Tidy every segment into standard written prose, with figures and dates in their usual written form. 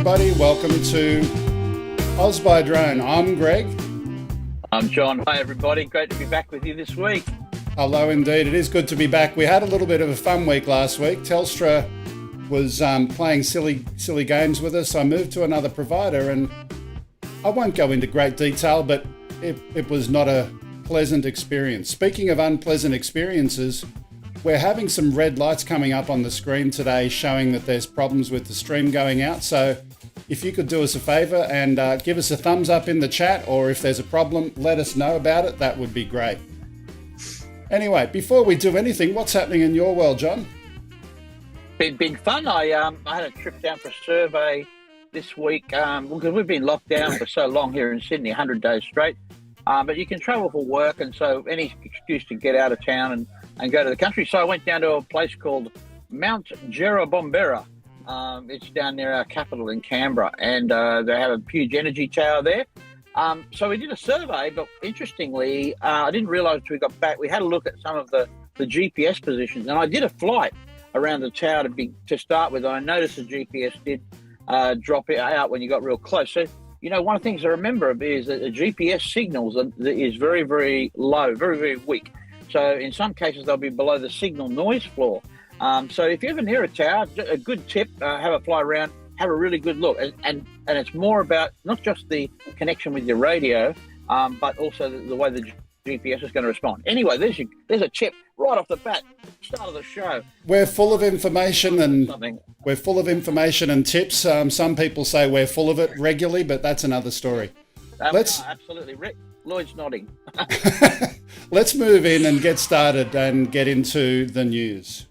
everybody. Welcome to OzByDrone. I'm Greg. I'm John. Hi, everybody. Great to be back with you this week. Hello, indeed. It is good to be back. We had a little bit of a fun week last week. Telstra was playing silly games with us. I moved to another provider, and I won't go into great detail, but it was not a pleasant experience. Speaking of unpleasant experiences, we're having some red lights coming up on the screen today showing that there's problems with the stream going out. So if you could do us a favor and give us a thumbs up in the chat, or if there's a problem, let us know about it. That would be great. Anyway, before we do anything, what's happening in your world, John? Been fun. I had a trip down for a survey this week because we've been locked down for so long here in Sydney, 100 days straight. But you can travel for work, and so any excuse to get out of town and go to the country. So I went down to a place called Mount Jerrabomberra. It's down near our capital in Canberra, and they have a huge energy tower there. So we did a survey, but interestingly, I didn't realise until we got back, we had a look at some of the GPS positions, and I did a flight around the tower to start with. I noticed the GPS did drop it out when you got real close. So, you know, one of the things to remember is that the GPS signals is very, very low, very, very weak. So in some cases, they'll be below the signal noise floor. So if you're ever near a tower, a good tip, have a fly around, have a really good look. And it's more about not just the connection with your radio, but also the way the GPS is going to respond. Anyway, there's a tip right off the bat, start of the show. We're full of information and tips. Some people say we're full of it regularly, but that's another story. Absolutely. Rick, Lloyd's nodding. Let's move in and get started and get into the news.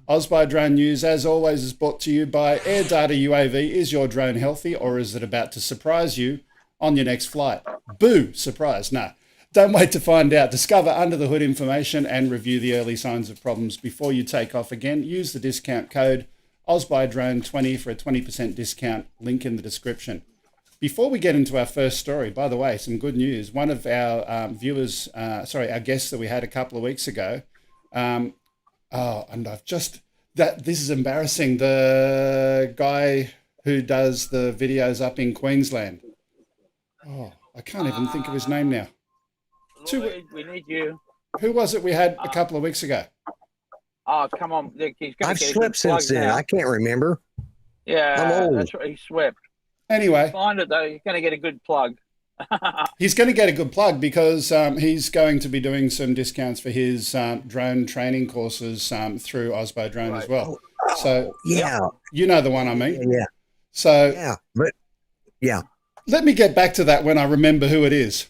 OzByDrone News, as always, is brought to you by AirData UAV. Is your drone healthy, or is it about to surprise you on your next flight? Boo, surprise. No, don't wait to find out. Discover under the hood information and review the early signs of problems before you take off again. Use the discount code OzByDrone20 for a 20% discount. Link in the description. Before we get into our first story, by the way, some good news. One of our our guests that we had a couple of weeks ago, this is embarrassing. The guy who does the videos up in Queensland. Oh, I can't even think of his name now. Lloyd, we need you. Who was it we had a couple of weeks ago? Oh, come on. I've slept since then. I can't remember. Yeah, I'm old. That's right. He swept. Anyway. Find it, though. You're going to get a good plug. He's going to get a good plug because he's going to be doing some discounts for his drone training courses through OzByDrone as well. So yeah, you know the one I mean. Yeah. So yeah. Let me get back to that when I remember who it is.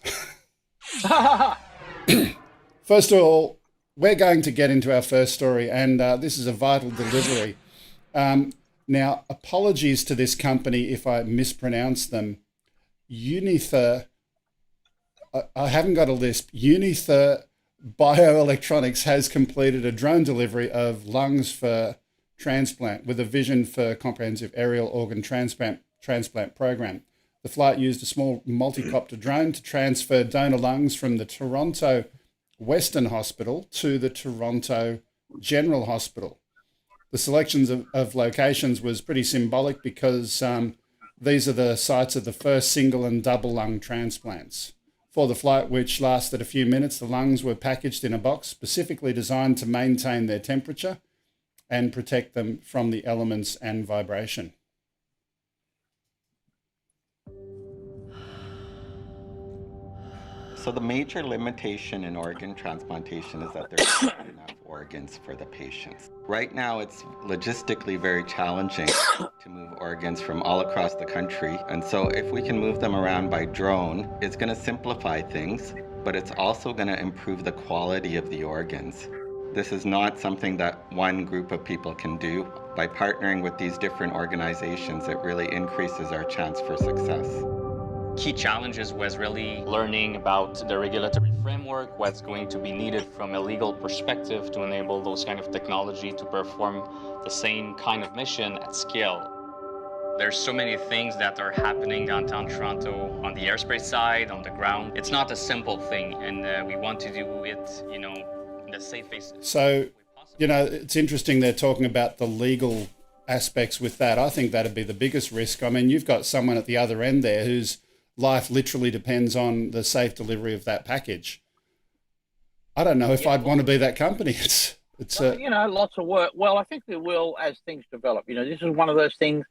First of all, we're going to get into our first story, and this is a vital delivery. Now, apologies to this company if I mispronounce them. Unither, I haven't got a lisp. Unither Bioelectronics has completed a drone delivery of lungs for transplant with a vision for comprehensive aerial organ transplant program. The flight used a small multi-copter drone to transfer donor lungs from the Toronto Western Hospital to the Toronto General Hospital. The selections of locations was pretty symbolic because these are the sites of the first single and double lung transplants. For the flight, which lasted a few minutes, the lungs were packaged in a box specifically designed to maintain their temperature and protect them from the elements and vibration. So the major limitation in organ transplantation is that there's not enough organs for the patients. Right now, it's logistically very challenging to move organs from all across the country. And so if we can move them around by drone, it's going to simplify things, but it's also going to improve the quality of the organs. This is not something that one group of people can do. By partnering with these different organizations, it really increases our chance for success. Key challenges was really learning about the regulatory framework, what's going to be needed from a legal perspective to enable those kind of technology to perform the same kind of mission at scale. There's so many things that are happening downtown Toronto on the airspace side, on the ground. It's not a simple thing, and we want to do it, in the safe basis. So, it's interesting they're talking about the legal aspects with that. I think that'd be the biggest risk. I mean, you've got someone at the other end there whose life literally depends on the safe delivery of that package. I don't know if I'd want to be that company. It's lots of work. Well, I think there will as things develop. This is one of those things.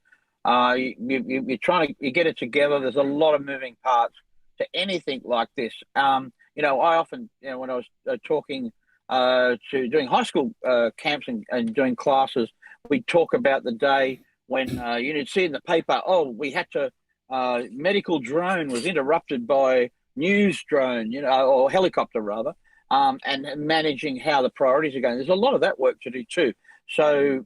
You're trying to get it together. There's a lot of moving parts to anything like this. I often, when I was talking to doing high school camps and doing classes, we talk about the day when you'd see in the paper, we had to medical drone was interrupted by news drone, or helicopter rather. And managing how the priorities are going. There's a lot of that work to do too. So,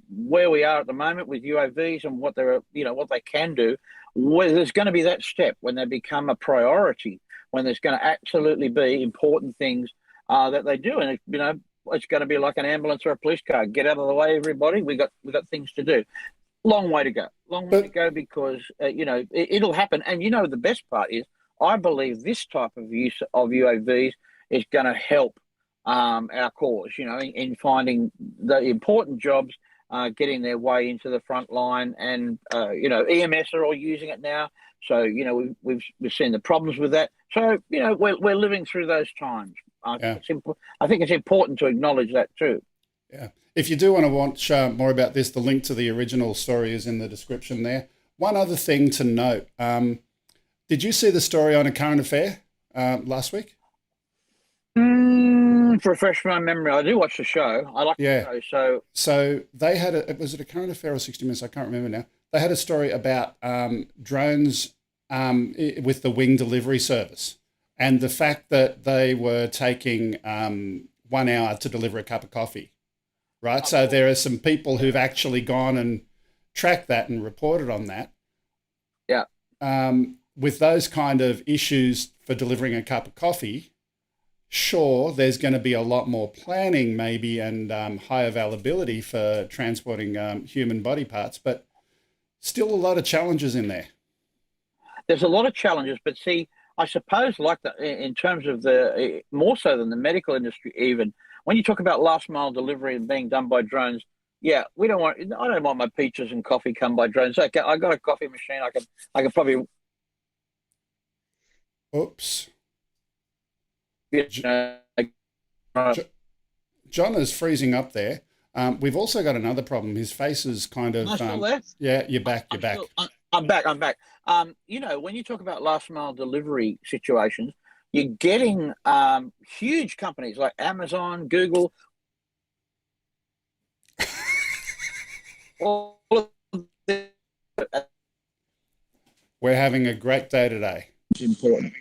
where we are at the moment with UAVs and what what they can do, there's going to be that step when they become a priority, when there's going to absolutely be important things that they do. And, it's going to be like an ambulance or a police car. Get out of the way, everybody. We got things to do. Long way to go. Long way to go because, it'll happen. And, the best part is I believe this type of use of UAVs is going to help our cause, in finding the important jobs, getting their way into the front line. And, EMS are all using it now. So, we've seen the problems with that. So, we're living through those times. I think it's important to acknowledge that too. Yeah. If you do want to watch more about this, the link to the original story is in the description there. One other thing to note, did you see the story on A Current Affair last week? Refresh my memory. I do watch the show. I like the show. So they had was it A Current Affair or 60 Minutes? I can't remember now. They had a story about drones with the wing delivery service and the fact that they were taking 1 hour to deliver a cup of coffee, right? So there are some people who've actually gone and tracked that and reported on that. Yeah. With those kind of issues for delivering a cup of coffee, sure, there's going to be a lot more planning maybe and high availability for transporting human body parts, but still a lot of challenges in there. There's a lot of challenges, but see, I suppose in terms of the, more so than the medical industry even, when you talk about last mile delivery and being done by drones, I don't want my peaches and coffee come by drones. I got a coffee machine. I can probably. Oops. John is freezing up there. We've also got another problem. His face is kind of. Yeah, you're back. I'm back. When you talk about last mile delivery situations, you're getting huge companies like Amazon, Google. All of them. We're having a great day today. It's important.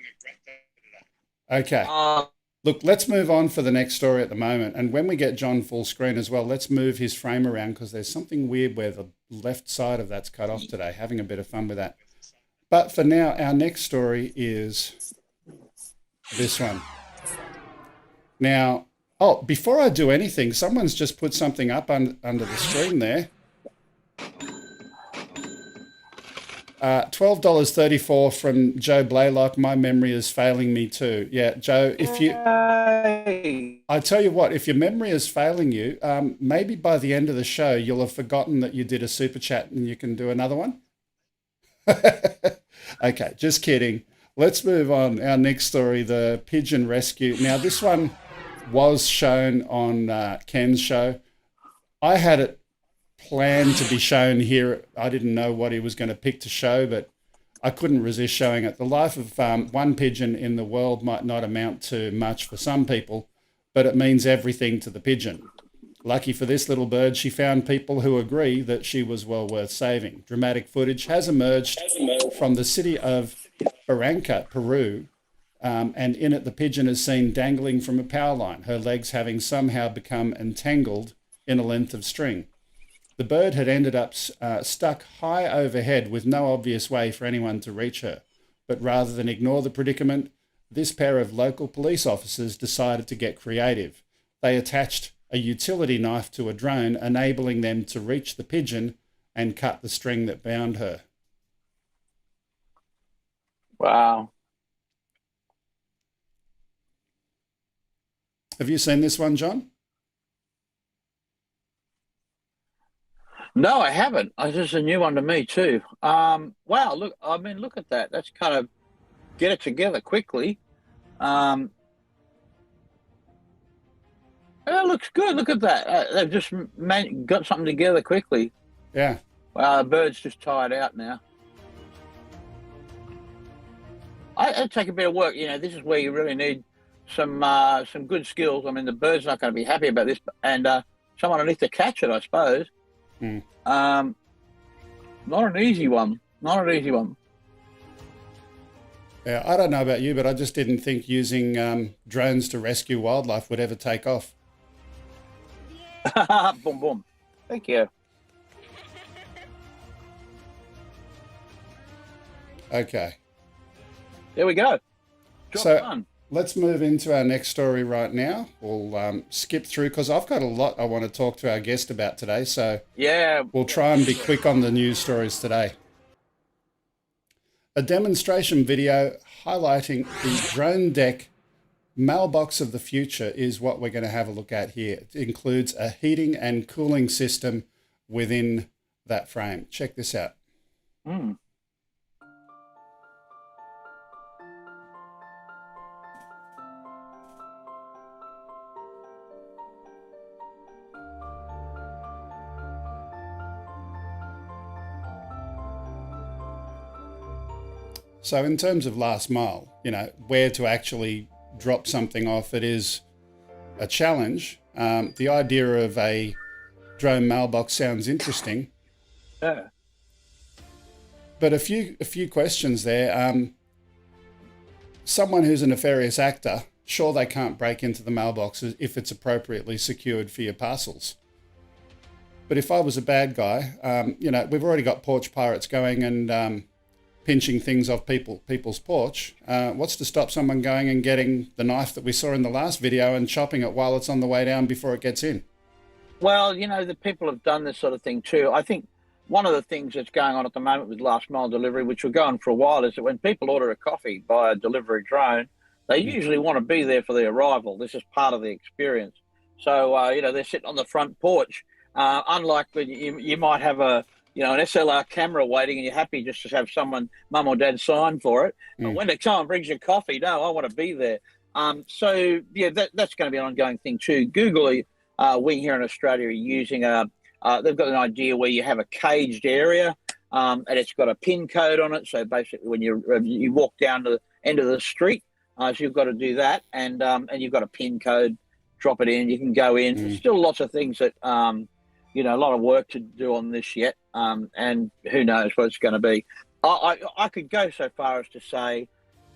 Okay. Look, let's move on for the next story at the moment. And when we get John full screen as well, let's move his frame around because there's something weird where the left side of that's cut off today. Having a bit of fun with that. But for now, our next story is this one. Now, before I do anything, someone's just put something up under the screen there. $12.34 from Joe Blaylock. My memory is failing me too. Yeah, Joe, I tell you what, if your memory is failing you, maybe by the end of the show, you'll have forgotten that you did a super chat and you can do another one. Okay, just kidding. Let's move on. Our next story, the pigeon rescue. Now, this one was shown on Ken's show. I had it planned to be shown here. I didn't know what he was going to pick to show, but I couldn't resist showing it. The life of one pigeon in the world might not amount to much for some people, but it means everything to the pigeon. Lucky for this little bird, she found people who agree that she was well worth saving. Dramatic footage has emerged from the city of Barranca, Peru, and in it the pigeon is seen dangling from a power line, her legs having somehow become entangled in a length of string. The bird had ended up stuck high overhead with no obvious way for anyone to reach her. But rather than ignore the predicament, this pair of local police officers decided to get creative. They attached a utility knife to a drone, enabling them to reach the pigeon and cut the string that bound her. Wow. Have you seen this one, John? No, I haven't. This is a new one to me too. Wow, look, I mean, look at that. That's kind of get it together quickly. It looks good. Look at that. They've just got something together quickly. Yeah. Wow, the bird's just tired out now. It'd take a bit of work. You know, this is where you really need some good skills. I mean, the bird's not going to be happy about this, and someone needs to catch it, I suppose. Mm. Not an easy one. Not an easy one. Yeah, I don't know about you, but I just didn't think using drones to rescue wildlife would ever take off. Boom, boom. Thank you. Okay. There we go. Job So done. let's move into our next story right now. We'll skip through because I've got a lot I want to talk to our guest about today. So Yeah. we'll try and be quick on the news stories today. A demonstration video highlighting the drone deck mailbox of the future is what we're going to have a look at here. It includes a heating and cooling system within that frame. Check this out. Mm. So in terms of last mile, you know, where to actually drop something off, it is a challenge. The idea of a drone mailbox sounds interesting. Yeah. But a few questions there. Someone who's a nefarious actor, sure, they can't break into the mailboxes if it's appropriately secured for your parcels. But if I was a bad guy, you know, we've already got porch pirates going and pinching things off people's porch. What's to stop someone going and getting the knife that we saw in the last video and chopping it while it's on the way down before it gets in? Well, you know, the people have done this sort of thing too. I think one of the things that's going on at the moment with last mile delivery, which will go on for a while, is that when people order a coffee by a delivery drone, they usually want to be there for the arrival. This is part of the experience. So, you know, they're sitting on the front porch. Unlike when you might have an SLR camera waiting and you're happy just to have someone, mum or dad, sign for it. But when someone brings you coffee, no, I want to be there. So, yeah, that's going to be an ongoing thing too. Google, we here in Australia are using they've got an idea where you have a caged area and it's got a pin code on it. So basically when you walk down to the end of the street, so you've got to do that and you've got a pin code, drop it in, you can go in. There's still lots of things that, you know, a lot of work to do on this yet. And who knows what it's going to be. I could go so far as to say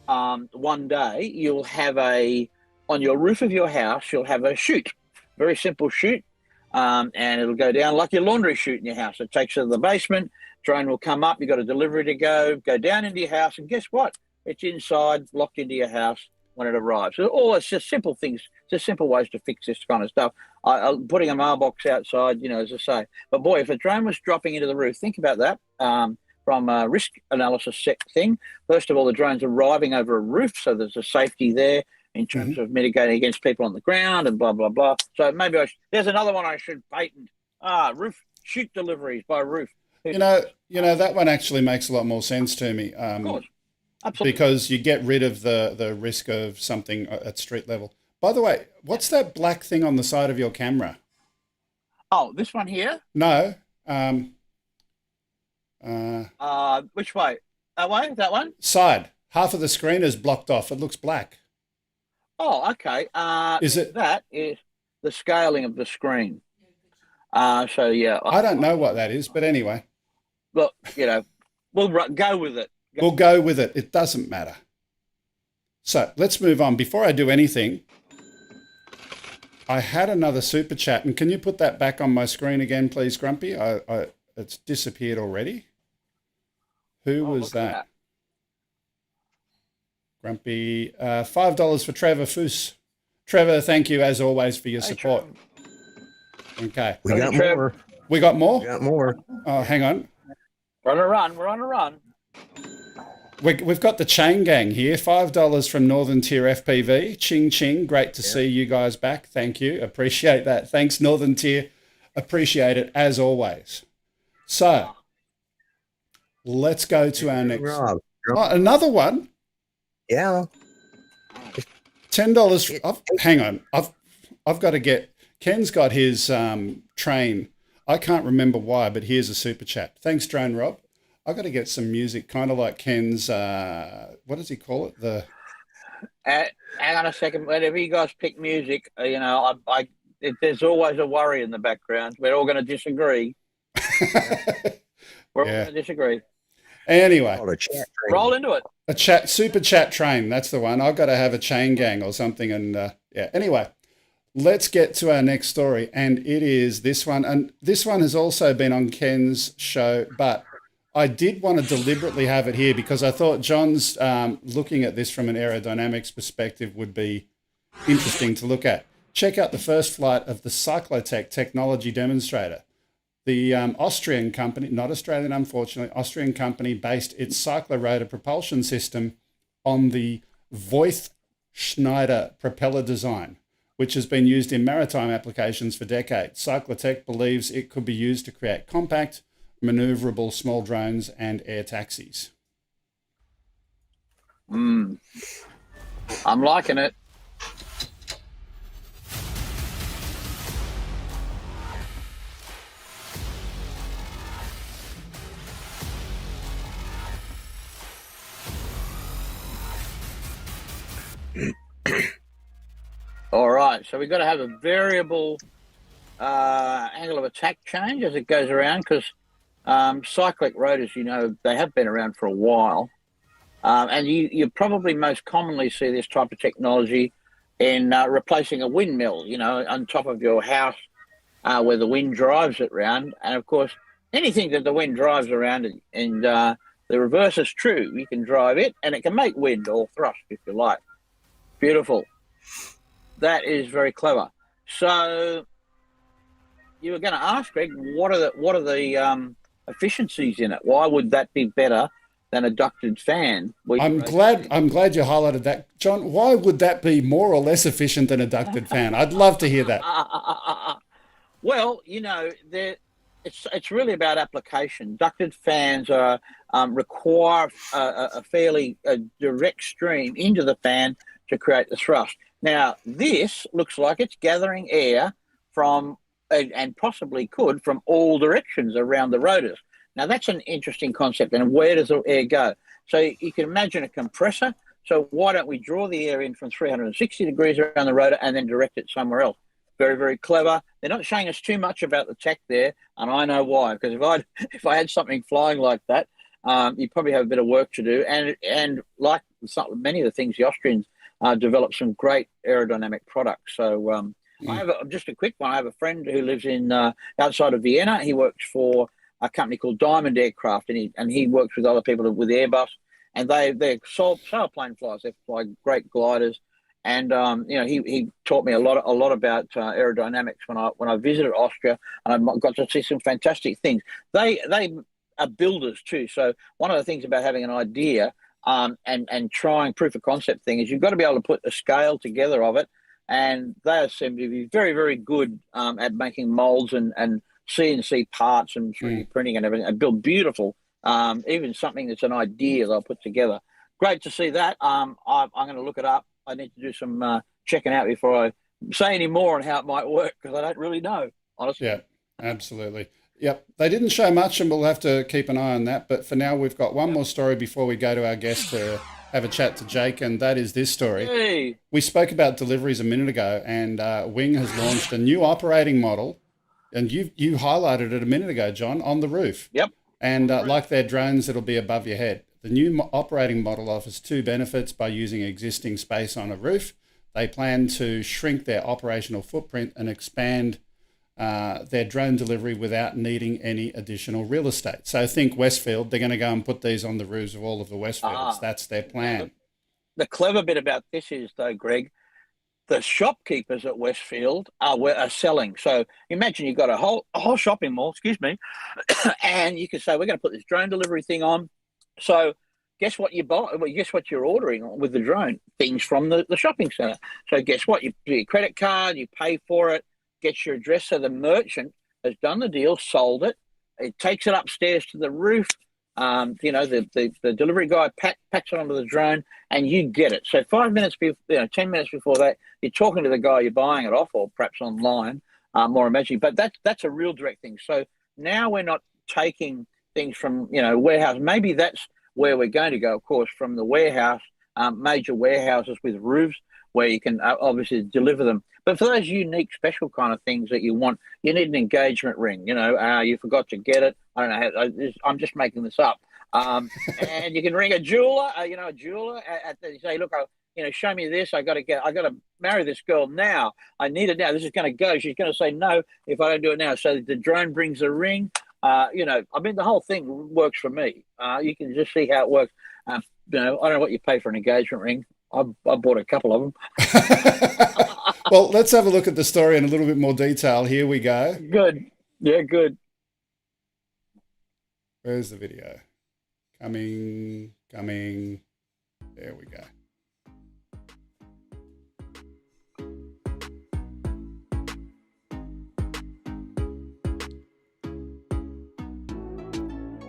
one day you'll have on your roof of your house, you'll have a chute, very simple chute. And it'll go down like your laundry chute in your house. It takes you to the basement, drone will come up, you've got a delivery to go down into your house, and guess what? It's inside, locked into your house when it arrives. So it's just simple things, just simple ways to fix this kind of stuff. Putting a mailbox outside, you know, as I say. But boy, if a drone was dropping into the roof, think about that from a risk analysis thing. First of all, the drone's arriving over a roof, so there's a safety there in terms of mitigating against people on the ground and blah, blah, blah. So maybe there's another one I should patent. Roof chute deliveries by roof. You know, that one actually makes a lot more sense to me. Of course. Absolutely. Because you get rid of the risk of something at street level. By the way, what's that black thing on the side of your camera? Oh, this one here? No. Which way? That way? That one? Side. Half of the screen is blocked off. It looks black. Oh, okay. Is it? That is the scaling of the screen. So, yeah. I don't know what that is, but anyway. Look, you know, we'll go with it. We'll go with it. It doesn't matter. So let's move on. Before I do anything, I had another super chat, and can you put that back on my screen again, please, Grumpy? It's disappeared already. Who was that? Grumpy, $5 for Trevor Foos. Trevor, thank you as always for your support. Okay. We got more. We got more? We got more. Oh, hang on. We're on a run. We're on a run. We've got the chain gang here. $5 from Northern Tier FPV. Ching ching. Great to see you guys back. Thank you. Appreciate that. Thanks, Northern Tier. Appreciate it as always. So let's go to our next. Rob. Oh, another one. Yeah. $10. Hang on. I've got to get. Ken's got his train. I can't remember why, but here's a super chat. Thanks, Drone Rob. I've got to get some music, kind of like Ken's. What does he call it? Hang on a second. Whenever you guys pick music, there's always a worry in the background. We're all going to disagree. We're all going to disagree. Anyway, roll into it. Super chat train. That's the one. I've got to have a chain gang or something. And yeah. Anyway, let's get to our next story, and it is this one. And this one has also been on Ken's show, but I did want to deliberately have it here because I thought John's looking at this from an aerodynamics perspective would be interesting to look at. Check out the first flight of the Cyclotech technology demonstrator. The Austrian company, not Australian unfortunately, Austrian company based its cyclorotor propulsion system on the Voith Schneider propeller design, which has been used in maritime applications for decades. Cyclotech believes it could be used to create compact, maneuverable small drones and air taxis. I'm liking it. All right, so we've got to have a variable angle of attack change as it goes around because cyclic rotors, they have been around for a while. And you probably most commonly see this type of technology in replacing a windmill, on top of your house where the wind drives it round. And, of course, anything that the wind drives around and the reverse is true. You can drive it and it can make wind or thrust if you like. Beautiful. That is very clever. So you were going to ask, Greg, what are the efficiencies in it? Why would that be better than a ducted fan? I'm glad you highlighted that, John. Why would that be more or less efficient than a ducted fan? I'd love to hear that. Well, it's really about application. Ducted fans require a fairly direct stream into the fan to create the thrust. Now, this looks like it's gathering air from, and possibly could, from all directions around the rotors. Now, that's an interesting concept. And where does the air go? So you can imagine a compressor. So why don't we draw the air in from 360 degrees around the rotor and then direct it somewhere else? Very, very clever. They're not showing us too much about the tech there, and I know why. Because if I had something flying like that, you'd probably have a bit of work to do. And like many of the things the Austrians developed some great aerodynamic products. So I have just a quick one. I have a friend who lives in outside of Vienna. He works for a company called Diamond Aircraft, and he works with other people with Airbus, and they're sailplane flyers. They fly great gliders, and he taught me a lot about aerodynamics when I visited Austria, and I got to see some fantastic things. They are builders too. So one of the things about having an idea and trying proof of concept thing is you've got to be able to put a scale together of it, and they seem to be very, very good at making molds and CNC parts and 3D printing and everything, and build beautiful, even something that's an idea they'll put together. Great to see that. I'm going to look it up. I need to do some checking out before I say any more on how it might work, because I don't really know, honestly. Yeah, absolutely. Yep. They didn't show much, and we'll have to keep an eye on that. But for now, we've got one more story before we go to our guest to have a chat to Jake, and that is this story. Hey. We spoke about deliveries a minute ago, and Wing has launched a new operating model, and you highlighted it a minute ago, John, on the roof. Yep. And like their drones, it'll be above your head. The new operating model offers two benefits by using existing space on a roof. They plan to shrink their operational footprint and expand their drone delivery without needing any additional real estate. So think Westfield. They're going to go and put these on the roofs of all of the Westfields. That's their plan. The clever bit about this is, though, Greg, the shopkeepers at Westfield are selling. So imagine you've got a whole shopping mall, and you can say, we're going to put this drone delivery thing on. So guess what you buy? Well, guess what you're ordering with the drone? Things from the shopping centre. So guess what? You do your credit card, you pay for it, gets your address. So the merchant has done the deal, sold it, It takes it upstairs to the roof. The delivery guy packs it onto the drone, and you get it. So 5 minutes before, 10 minutes before that, you're talking to the guy you're buying it off, or perhaps online, more imagining. But that's a real direct thing. So now we're not taking things from warehouse. Maybe that's where we're going to go, of course, from the warehouse, major warehouses with roofs where you can obviously deliver them. But for those unique, special kind of things that you want, you need an engagement ring. You forgot to get it. I don't know. I'm just making this up. And you can ring a jeweler. A jeweler. You say, look, show me this. I got to marry this girl now. I need it now. This is going to go. She's going to say no if I don't do it now. So the drone brings a ring. The whole thing works for me. You can just see how it works. I don't know what you pay for an engagement ring. I bought a couple of them. Well, let's have a look at the story in a little bit more detail. Here we go. Good. Yeah, good. Where's the video? Coming. There we go.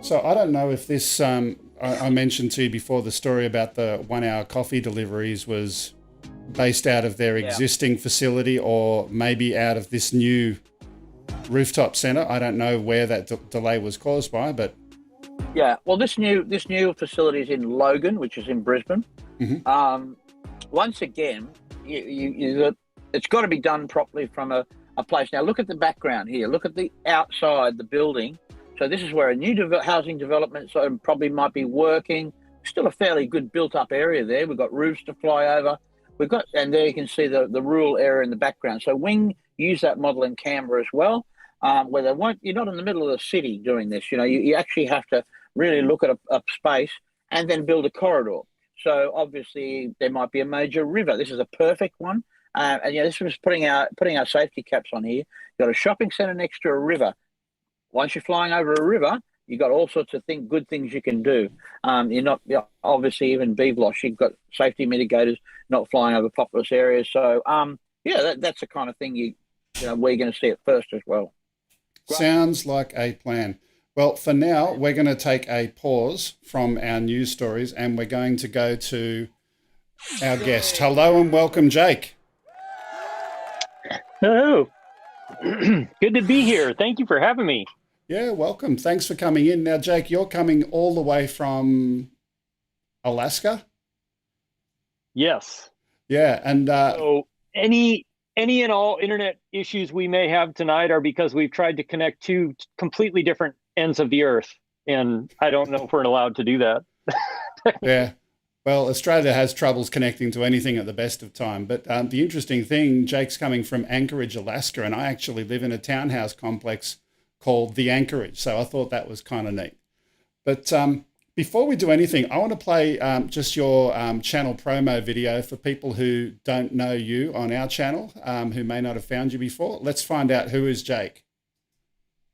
So I don't know if this, I mentioned to you before the story about the 1 hour coffee deliveries was based out of their existing facility or maybe out of this new rooftop center. I don't know where that delay was caused by, but yeah. Well, this new facility is in Logan, which is in Brisbane. Mm-hmm. Once again, it's got to be done properly from a place. Now, look at the background here. Look at the outside, the building. So this is where a new housing development probably might be working. Still a fairly good built-up area there. We've got roofs to fly over. And there you can see the rural area in the background. So Wing use that model in Canberra as well, where you're not in the middle of the city doing this. You actually have to really look at a space and then build a corridor. So obviously there might be a major river. This is a perfect one. This was putting our safety caps on here. You've got a shopping centre next to a river. Once you're flying over a river, you've got all sorts of good things you can do. Obviously even BVLOS, you've got safety mitigators, not flying over populous areas. So that's the kind of thing we're going to see it first as well. Great. Sounds like a plan. Well, for now, we're going to take a pause from our news stories and we're going to go to our guest. Hello and welcome, Jake. Hello. Good to be here. Thank you for having me. Yeah, welcome. Thanks for coming in. Now, Jake, you're coming all the way from Alaska? Yes. Yeah, and so any and all internet issues we may have tonight are because we've tried to connect two completely different ends of the earth, and I don't know if we're allowed to do that. Yeah. Well, Australia has troubles connecting to anything at the best of time. But the interesting thing, Jake's coming from Anchorage, Alaska, and I actually live in a townhouse complex called the Anchorage. So I thought that was kind of neat. But before we do anything, I want to play just your channel promo video for people who don't know you on our channel, who may not have found you before. Let's find out who is Jake.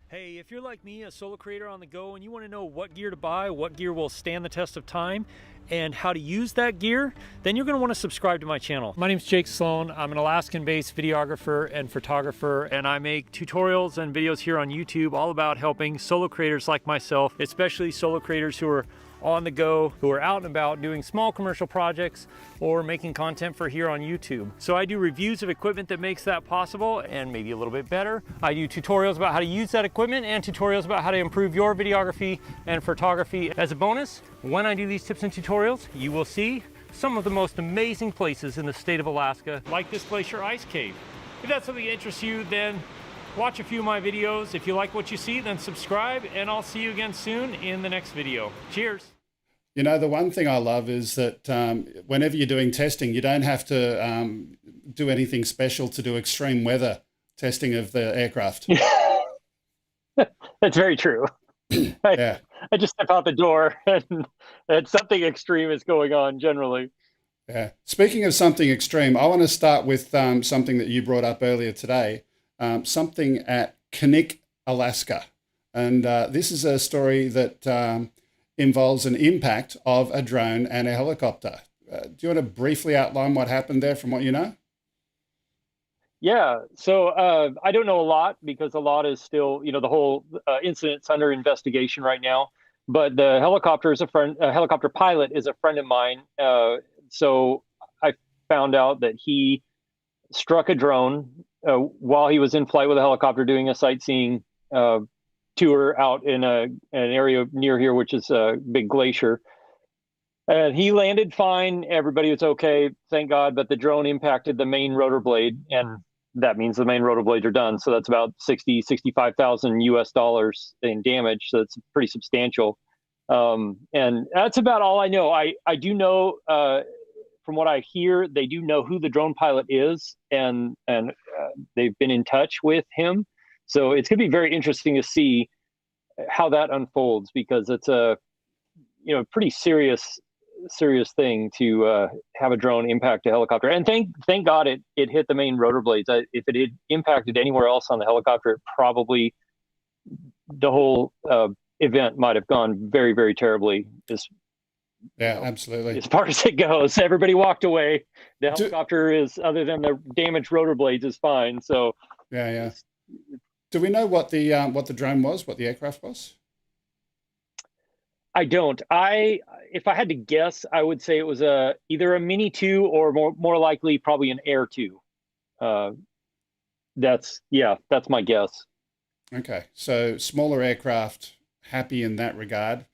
Hey, if you're like me, a solo creator on the go, and you want to know what gear to buy, what gear will stand the test of time, and how to use that gear, then you're going to want to subscribe to my channel. My name is Jake Sloan. I'm an Alaskan-based videographer and photographer, and I make tutorials and videos here on YouTube all about helping solo creators like myself, especially solo creators who are on the go, who are out and about doing small commercial projects or making content for here on YouTube. So I do reviews of equipment that makes that possible and maybe a little bit better. I do tutorials about how to use that equipment and tutorials about how to improve your videography and photography. As a bonus, when I do these tips and tutorials, you will see some of the most amazing places in the state of Alaska, like this glacier ice cave. If that's something that interests you, then watch a few of my videos. If you like what you see, then subscribe, and I'll see you again soon in the next video. Cheers. You know, the one thing I love is that whenever you're doing testing, you don't have to do anything special to do extreme weather testing of the aircraft. That's very true. I just step out the door and something extreme is going on generally. Yeah. Speaking of something extreme, I want to start with something that you brought up earlier today, something at Kuhnert, Alaska. And this is a story that involves an impact of a drone and a helicopter. Do you want to briefly outline what happened there from what you know? Yeah, so I don't know a lot because a lot is still, the whole incident's under investigation right now. But the helicopter is a friend. A helicopter pilot is a friend of mine. So I found out that he struck a drone while he was in flight with a helicopter doing a sightseeing tour out in an area near here, which is a big glacier. And he landed fine. Everybody was okay, thank God. But the drone impacted the main rotor blade, and that means the main rotor blades are done. So that's about 65,000 US dollars in damage. So it's pretty substantial. And that's about all I know. I do know, from what I hear, they do know who the drone pilot is, and they've been in touch with him. So it's going to be very interesting to see how that unfolds, because it's a pretty serious thing to have a drone impact a helicopter. And thank God it hit the main rotor blades. If it had impacted anywhere else on the helicopter, probably the whole event might have gone very, very terribly. Absolutely. As far as it goes, everybody walked away. The helicopter is, other than the damaged rotor blades, is fine. So yeah. Do we know what the drone was? What the aircraft was? I don't. If I had to guess, I would say it was either a Mini 2 or more likely probably an Air 2. That's my guess. Okay, so smaller aircraft, happy in that regard.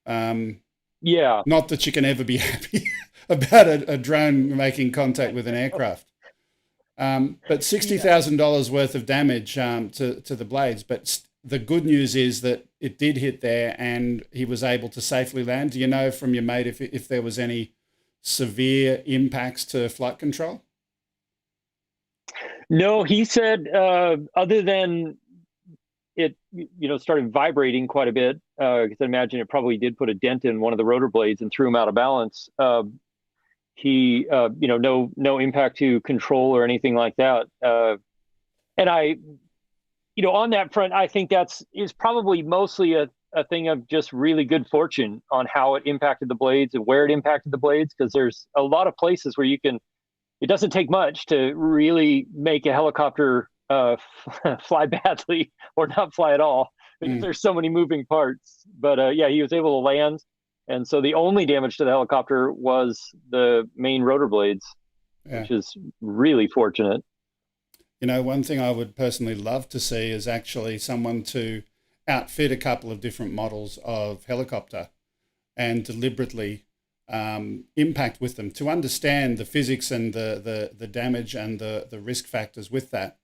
Yeah. Not that you can ever be happy about a drone making contact with an aircraft. But $60,000 worth of damage to the blades. But the good news is that it did hit there and he was able to safely land. Do you know from your mate if there was any severe impacts to flight control? No, he said other than it, started vibrating quite a bit, because I imagine it probably did put a dent in one of the rotor blades and threw him out of balance. He, no impact to control or anything like that. And I, on that front, I think is probably mostly a thing of just really good fortune on how it impacted the blades and where it impacted the blades, because there's a lot of places where it doesn't take much to really make a helicopter fly badly or not fly at all, because there's so many moving parts. But he was able to land. And so the only damage to the helicopter was the main rotor blades, which is really fortunate. One thing I would personally love to see is actually someone to outfit a couple of different models of helicopter and deliberately impact with them to understand the physics and the damage and the risk factors with that.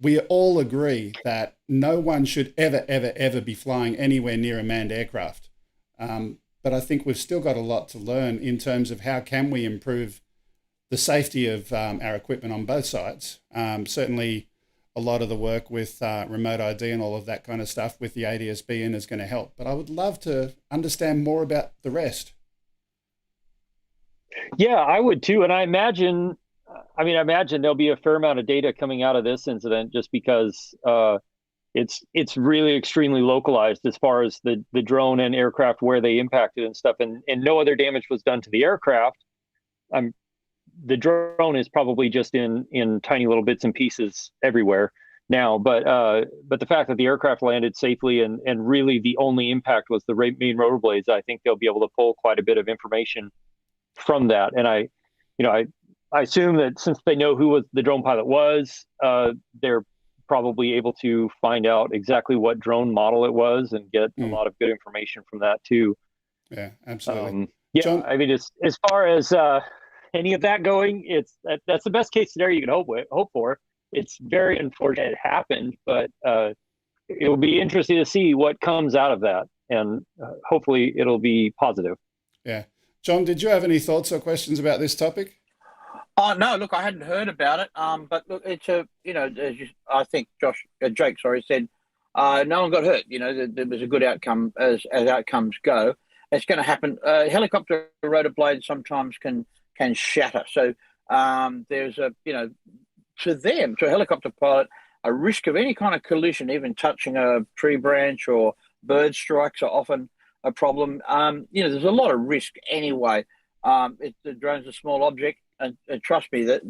We all agree that no one should ever be flying anywhere near a manned aircraft. But I think we've still got a lot to learn in terms of how can we improve the safety of our equipment on both sides. Certainly a lot of the work with remote ID and all of that kind of stuff with the ADS-B in is going to help. But I would love to understand more about the rest. Yeah, I would too. And I imagine there'll be a fair amount of data coming out of this incident, just because it's really extremely localized as far as the drone and aircraft, where they impacted and stuff. And no other damage was done to the aircraft. The drone is probably just in tiny little bits and pieces everywhere now. But the fact that the aircraft landed safely and really the only impact was the main rotor blades, I think they'll be able to pull quite a bit of information from that. And I assume that since they know who the drone pilot was, they're probably able to find out exactly what drone model it was and get a lot of good information from that too. Yeah, absolutely. John? As far as any of that going, that's the best case scenario you can hope for. It's very unfortunate it happened, but it will be interesting to see what comes out of that, and hopefully it'll be positive. Yeah. John, did you have any thoughts or questions about this topic? No, look, I hadn't heard about it. But look, it's I think Jake said, no one got hurt. There was a good outcome as outcomes go. It's going to happen. Helicopter rotor blades sometimes can shatter. So there's to a helicopter pilot, a risk of any kind of collision, even touching a tree branch or bird strikes, are often a problem. There's a lot of risk anyway. The drone's a small object, and trust me that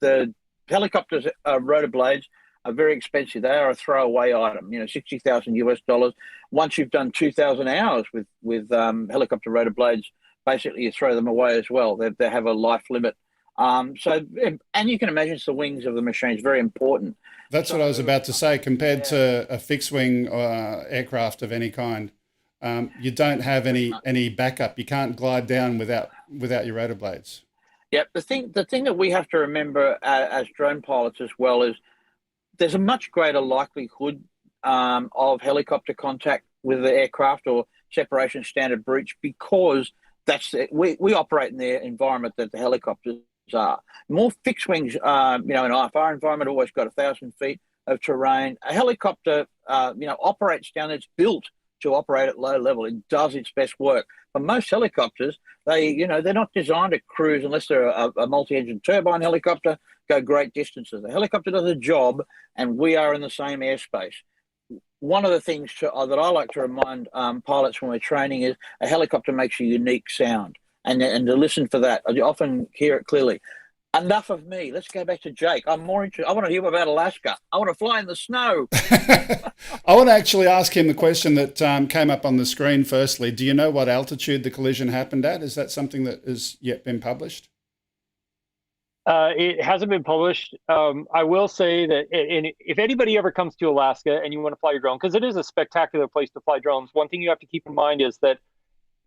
the helicopters, rotor blades are very expensive. They are a throwaway item. You know, $60,000 US. Once you've done 2,000 hours with helicopter rotor blades, basically you throw them away as well. They have a life limit. And you can imagine it's the wings of the machine. It's very important. That's what I was about to say. Compared to a fixed wing aircraft of any kind, you don't have any backup. You can't glide down without your rotor blades. Yep. The thing that we have to remember as drone pilots as well is there's a much greater likelihood of helicopter contact with the aircraft or separation standard breach, because we operate in the environment that the helicopters are. More fixed wings, in an IFR environment, always got 1,000 feet of terrain. A helicopter, operates down. It's built to operate at low level. It does its best work. But most helicopters, they're not designed to cruise unless they're a multi-engine turbine helicopter, go great distances. The helicopter does a job, and we are in the same airspace. One of the things that I like to remind pilots when we're training is a helicopter makes a unique sound, and to listen for that. I often hear it clearly. Enough of me. Let's go back to Jake. I'm more interested. I want to hear about Alaska. I want to fly in the snow. I want to actually ask him the question that came up on the screen firstly. Do you know what altitude the collision happened at? Is that something that has yet been published? It hasn't been published. I will say that if anybody ever comes to Alaska and you want to fly your drone, because it is a spectacular place to fly drones, one thing you have to keep in mind is that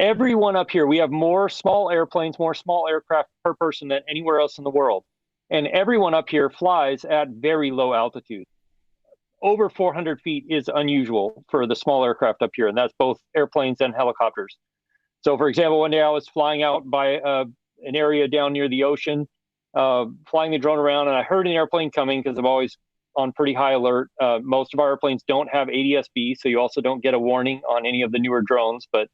everyone up here, we have more small airplanes, more small aircraft per person than anywhere else in the world. And everyone up here flies at very low altitude. Over 400 feet is unusual for the small aircraft up here, and that's both airplanes and helicopters. So, for example, one day I was flying out by an area down near the ocean, flying the drone around, and I heard an airplane coming because I'm always on pretty high alert. Most of our airplanes don't have ADS-B, so you also don't get a warning on any of the newer drones, but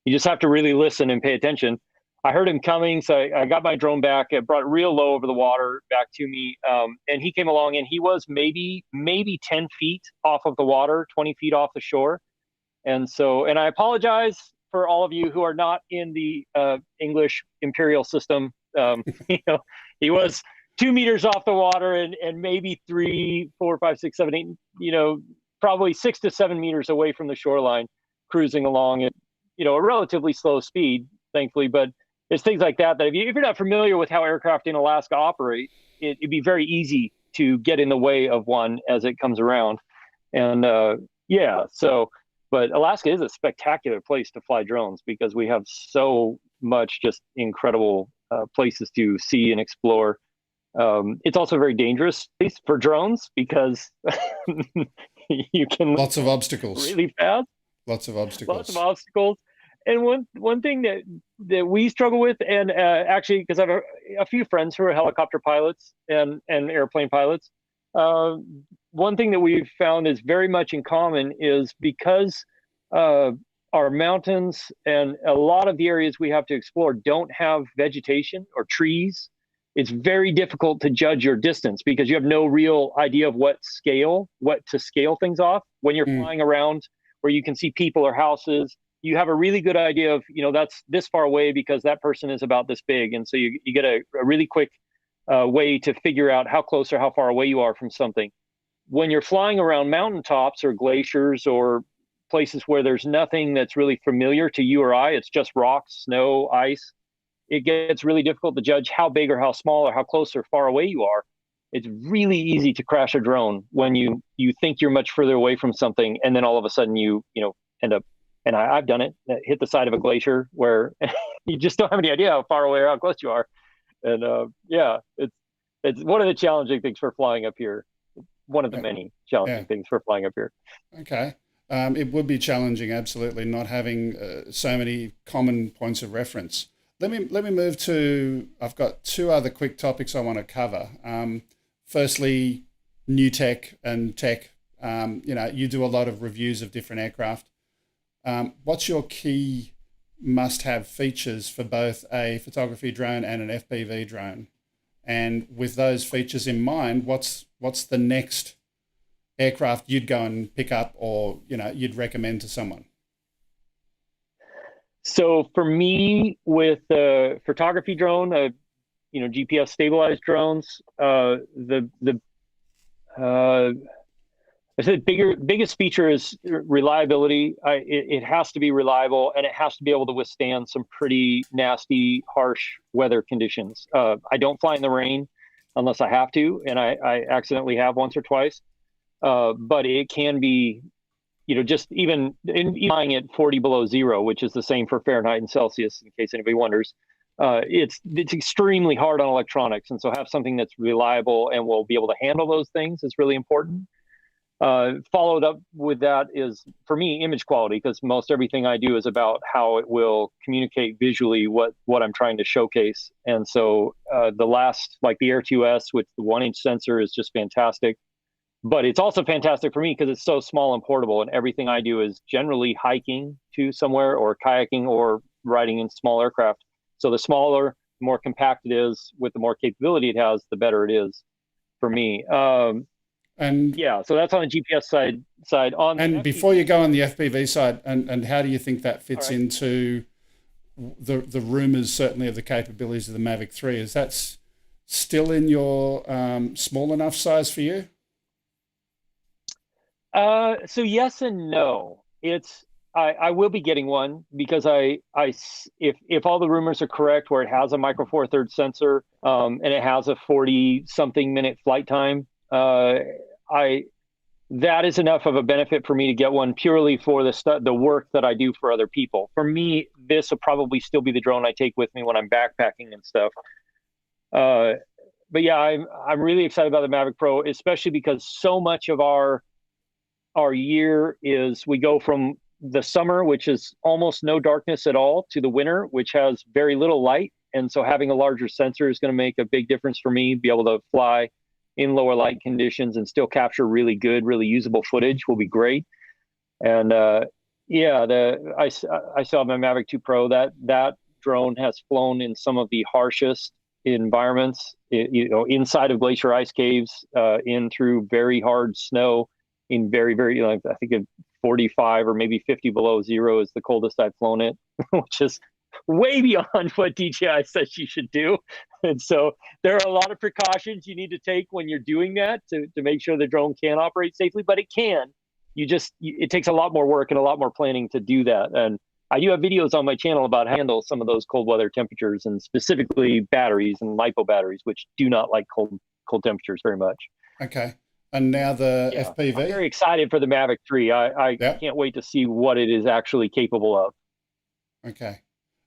you just have to really listen and pay attention. I heard him coming, so I got my drone back. I brought it real low over the water back to me, and he came along, and he was maybe 10 feet off of the water, 20 feet off the shore. And I apologize for all of you who are not in the English imperial system. He was 2 meters off the water and maybe 3, 4, 5, 6, 7, 8, probably 6 to 7 meters away from the shoreline, cruising along at, a relatively slow speed, thankfully. But it's things like that if you're not familiar with how aircraft in Alaska operate, it'd be very easy to get in the way of one as it comes around. And but Alaska is a spectacular place to fly drones because we have so much just incredible places to see and explore. It's also a very dangerous place for drones because you can lots of obstacles really fast. Lots of obstacles. And one thing that we struggle with, and actually, because I have a few friends who are helicopter pilots and airplane pilots, one thing that we've found is very much in common is because our mountains and a lot of the areas we have to explore don't have vegetation or trees. It's very difficult to judge your distance because you have no real idea of what to scale things off. When you're flying around where you can see people or houses, you have a really good idea of, that's this far away because that person is about this big. And so you get a really quick way to figure out how close or how far away you are from something. When you're flying around mountaintops or glaciers or places where there's nothing that's really familiar to you or I, it's just rocks, snow, ice, it gets really difficult to judge how big or how small or how close or far away you are. It's really easy to crash a drone when you think you're much further away from something, and then all of a sudden you end up, and I've done it, hit the side of a glacier where you just don't have any idea how far away or how close you are. And it's one of the challenging things for flying up here. One of the many challenging things for flying up here. Okay. It would be challenging, absolutely, not having so many common points of reference. Let me move to, I've got 2 other quick topics I want to cover. Firstly, new tech and tech. You do a lot of reviews of different aircraft. What's your key must-have features for both a photography drone and an FPV drone? And with those features in mind, what's the next aircraft you'd go and pick up or you'd recommend to someone? So for me, with the photography drone, GPS stabilized drones. I said biggest feature is reliability. It has to be reliable, and it has to be able to withstand some pretty nasty, harsh weather conditions. I don't fly in the rain unless I have to, and I accidentally have once or twice. But it can be, just even flying at 40 below zero, which is the same for Fahrenheit and Celsius, in case anybody wonders. It's extremely hard on electronics, and so have something that's reliable and will be able to handle those things is really important. Followed up with that is, for me, image quality, because most everything I do is about how it will communicate visually what I'm trying to showcase. And so the last, like the Air 2S, with the 1-inch sensor, is just fantastic. But it's also fantastic for me because it's so small and portable, and everything I do is generally hiking to somewhere or kayaking or riding in small aircraft. So the smaller, the more compact it is, with the more capability it has, the better it is for me. And yeah, so that's on the GPS side. And before you go on the FPV side, and how do you think that fits into the rumors, certainly, of the capabilities of the Mavic 3? Is that still in your small enough size for you? So yes and no. I will be getting one because if all the rumors are correct, where it has a Micro Four Thirds sensor and it has a 40-something minute flight time, that is enough of a benefit for me to get one purely for the work that I do for other people. For me, this will probably still be the drone I take with me when I'm backpacking and stuff. But yeah, I'm really excited about the Mavic Pro, especially because so much of our year is, we go from the summer, which is almost no darkness at all, to the winter, which has very little light. And so having a larger sensor is going to make a big difference for me. Be able to fly in lower light conditions and still capture really good, really usable footage will be great. And yeah, I saw my Mavic 2 Pro. That drone has flown in some of the harshest environments, inside of glacier ice caves, in through very hard snow, in very, very, I think 45 or maybe 50 below zero is the coldest I've flown it, which is way beyond what DJI says you should do. And so there are a lot of precautions you need to take when you're doing that to make sure the drone can operate safely, but it can. It takes a lot more work and a lot more planning to do that. And I do have videos on my channel about how to handle some of those cold weather temperatures, and specifically batteries and LiPo batteries, which do not like cold temperatures very much. Okay. And now the FPV? I'm very excited for the Mavic 3. I can't wait to see what it is actually capable of. Okay.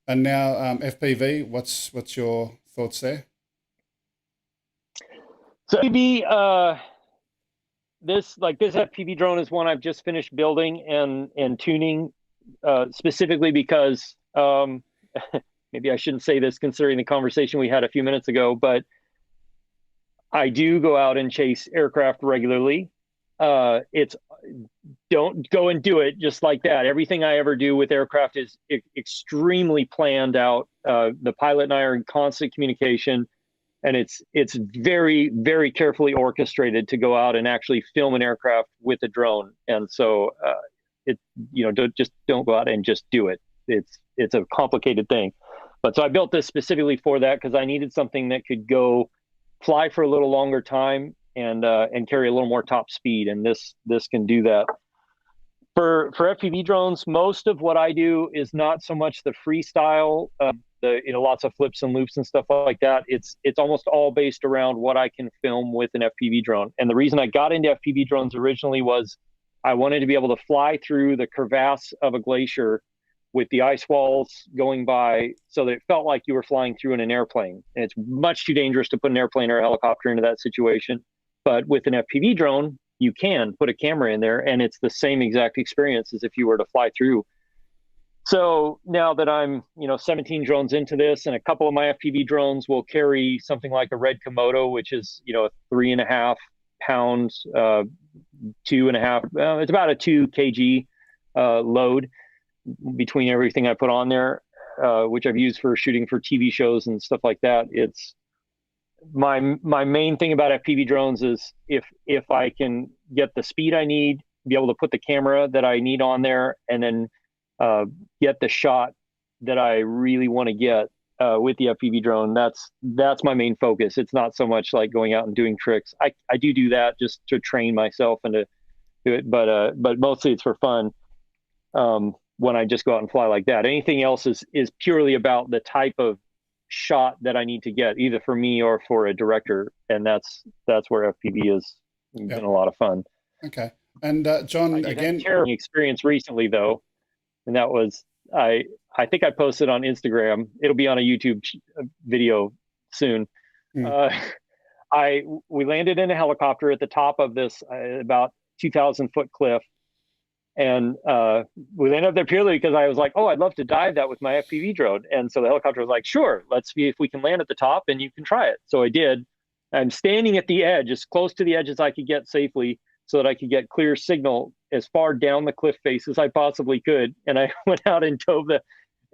And now FPV, what's your thoughts there? So FPV, this FPV drone is one I've just finished building and tuning, specifically because maybe I shouldn't say this considering the conversation we had a few minutes ago, but I do go out and chase aircraft regularly. Don't go and do it just like that. Everything I ever do with aircraft is extremely planned out. The pilot and I are in constant communication, and it's very, very carefully orchestrated to go out and actually film an aircraft with a drone. And so don't go out and just do it. It's a complicated thing. But so I built this specifically for that, because I needed something that could go fly for a little longer time and carry a little more top speed, and this can do that. For FPV drones, most of what I do is not so much the freestyle, lots of flips and loops and stuff like that. It's almost all based around what I can film with an FPV drone. And the reason I got into FPV drones originally was I wanted to be able to fly through the crevasse of a glacier with the ice walls going by, so that it felt like you were flying through in an airplane. And it's much too dangerous to put an airplane or a helicopter into that situation. But with an FPV drone, you can put a camera in there, and it's the same exact experience as if you were to fly through. So now that I'm 17 drones into this, and a couple of my FPV drones will carry something like a Red Komodo, which is a 3.5 pounds, 2.5, it's about a 2 kg load between everything I put on there, which I've used for shooting for TV shows and stuff like that. It's my main thing about FPV drones is if I can get the speed I need, be able to put the camera that I need on there, and then get the shot that I really want to get, with the FPV drone. That's my main focus. It's not so much like going out and doing tricks. I do that just to train myself and to do it, but mostly it's for fun. When I just go out and fly like that. Anything else is purely about the type of shot that I need to get, either for me or for a director, and that's where FPV has been a lot of fun. Okay, and John, again, terrible experience recently though, and that was I think I posted on Instagram. It'll be on a YouTube video soon. We landed in a helicopter at the top of this about 2,000 foot cliff. And we landed up there purely because I was like, oh, I'd love to dive that with my FPV drone. And so the helicopter was like, sure, let's see if we can land at the top and you can try it. So I did. I'm standing at the edge, as close to the edge as I could get safely so that I could get clear signal as far down the cliff face as I possibly could. And I went out and dove the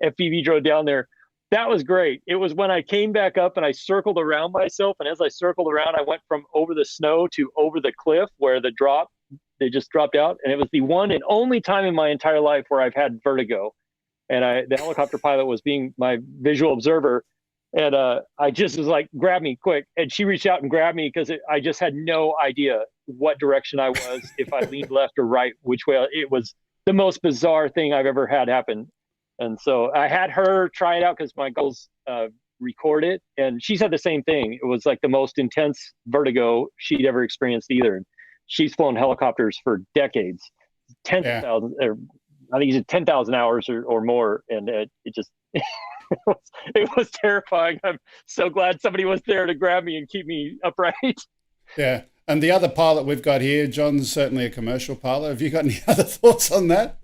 FPV drone down there. That was great. It was when I came back up and I circled around myself. And as I circled around, I went from over the snow to over the cliff where they just dropped out. And it was the one and only time in my entire life where I've had vertigo. And the helicopter pilot was being my visual observer. And I just was like, grab me quick. And she reached out and grabbed me because I just had no idea what direction I was, if I leaned left or right, which way. It was the most bizarre thing I've ever had happen. And so I had her try it out because my goals record it. And she said the same thing. It was like the most intense vertigo she'd ever experienced either. She's flown helicopters for decades, 10,000, I think it's 10,000 hours or more. And it just, it was terrifying. I'm so glad somebody was there to grab me and keep me upright. Yeah. And the other pilot we've got here, John's certainly a commercial pilot. Have you got any other thoughts on that?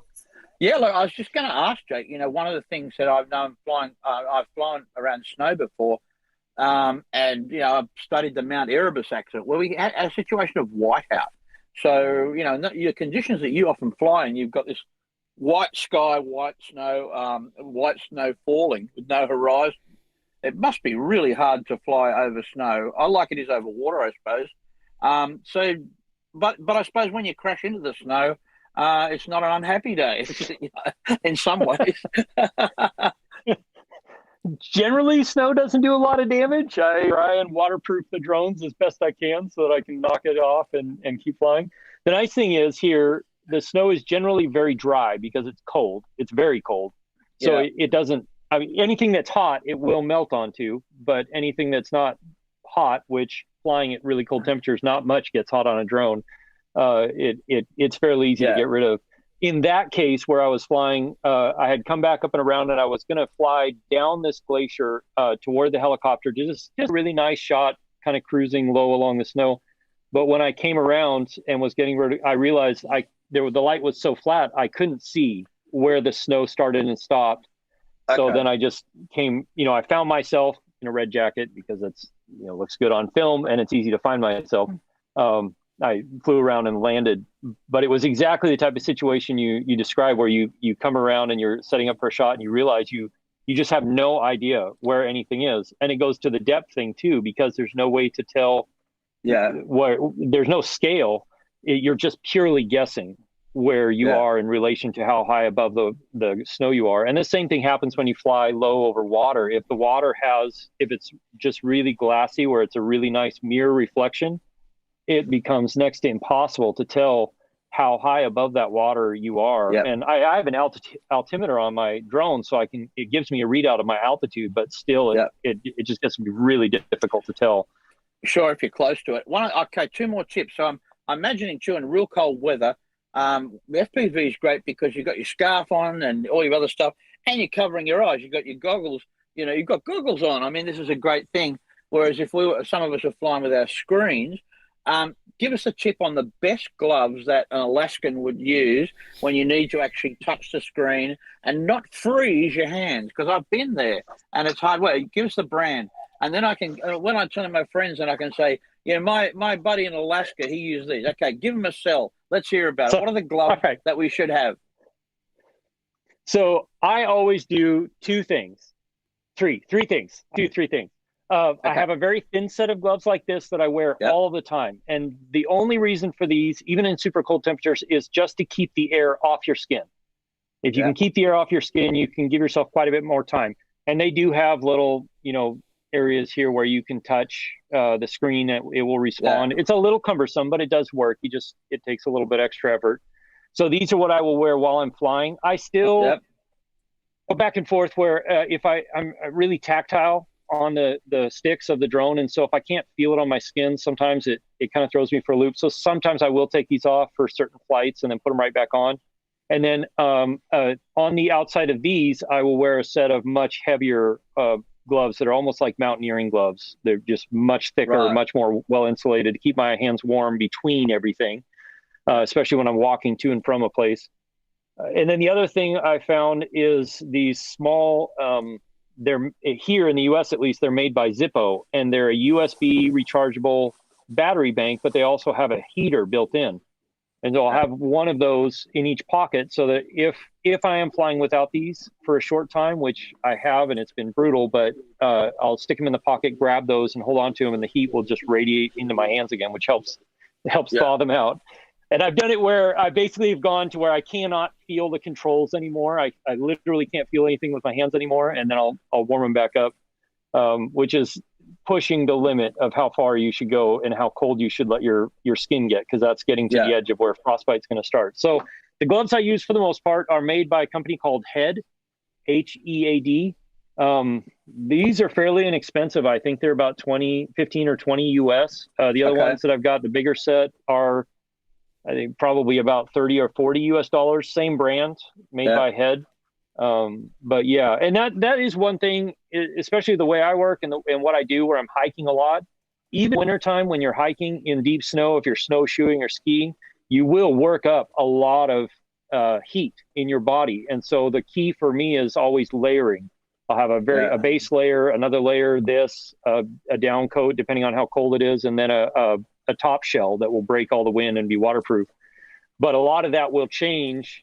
Yeah, look, I was just going to ask Jake, one of the things that I've known flying, I've flown around snow before, and, I've studied the Mount Erebus accident where we had a situation of whiteout. So, your conditions that you often fly in, you've got this white sky, white snow falling with no horizon. It must be really hard to fly over snow. I like it is over water, I suppose. But I suppose when you crash into the snow, it's not an unhappy day in some ways. Generally, snow doesn't do a lot of damage. I try and waterproof the drones as best I can so that I can knock it off and keep flying. The nice thing is here, the snow is generally very dry because it's cold. It's very cold. So it doesn't, anything that's hot, it will melt onto, but anything that's not hot, which flying at really cold temperatures, not much gets hot on a drone. It's fairly easy to get rid of. In that case, where I was flying, I had come back up and around, and I was going to fly down this glacier toward the helicopter. Just a really nice shot, kind of cruising low along the snow. But when I came around and was getting ready, I realized the light was so flat, I couldn't see where the snow started and stopped. Okay. So then I just came, I found myself in a red jacket because it's, looks good on film and it's easy to find myself. I flew around and landed, but it was exactly the type of situation you described, where you come around and you're setting up for a shot and you realize you just have no idea where anything is. And it goes to the depth thing too, because there's no way to tell where there's no scale. You're just purely guessing where you are in relation to how high above the snow you are. And the same thing happens when you fly low over water. If it's just really glassy, where it's a really nice mirror reflection, it becomes next to impossible to tell how high above that water you are. Yep. And I have an altimeter on my drone, so it gives me a readout of my altitude, but still it just gets to be really difficult to tell. Sure, if you're close to it. Two more tips. So I'm imagining too, in real cold weather, the FPV is great because you've got your scarf on and all your other stuff, and you're covering your eyes. You've got your goggles, you've got goggles on. I mean, this is a great thing. Whereas if some of us are flying with our screens, give us a tip on the best gloves that an Alaskan would use when you need to actually touch the screen and not freeze your hands, because I've been there and it's hard work. Give us the brand. And then I can, when I turn to my friends and I can say, my buddy in Alaska, he used these. Okay, give him a sell. Let's hear about it. What are the gloves that we should have? So I always do three things. I have a very thin set of gloves like this that I wear all the time. And the only reason for these, even in super cold temperatures, is just to keep the air off your skin. If you can keep the air off your skin, you can give yourself quite a bit more time. And they do have little, areas here where you can touch the screen. It will respond. It's a little cumbersome, but it does work. It takes a little bit extra effort. So these are what I will wear while I'm flying. I still go back and forth where if I'm really tactile on the sticks of the drone. And so if I can't feel it on my skin, sometimes it kind of throws me for a loop. So sometimes I will take these off for certain flights and then put them right back on. And then on the outside of these, I will wear a set of much heavier gloves that are almost like mountaineering gloves. They're just much thicker, much more well insulated to keep my hands warm between everything, especially when I'm walking to and from a place. And then the other thing I found is these small, they're here in the US at least, they're made by Zippo, and they're a USB rechargeable battery bank, but they also have a heater built in. And so I'll have one of those in each pocket so that if I am flying without these for a short time, which I have, and it's been brutal, but I'll stick them in the pocket, grab those and hold on to them, and the heat will just radiate into my hands again, which helps thaw them out. And I've done it where I basically have gone to where I cannot feel the controls anymore. I literally can't feel anything with my hands anymore. And then I'll warm them back up, which is pushing the limit of how far you should go and how cold you should let your skin get, because that's getting to the edge of where frostbite's going to start. So the gloves I use for the most part are made by a company called Head, H-E-A-D. These are fairly inexpensive. I think they're about 15 or 20 US. The other ones that I've got, the bigger set, are I think probably about 30 or 40 US dollars, same brand, made by Head. But yeah, and that is one thing, especially the way I work and what I do where I'm hiking a lot. Even wintertime when you're hiking in deep snow, if you're snowshoeing or skiing, you will work up a lot of heat in your body. And so the key for me is always layering. I'll have a base layer, another layer, a down coat, depending on how cold it is, and then a top shell that will break all the wind and be waterproof. But a lot of that will change,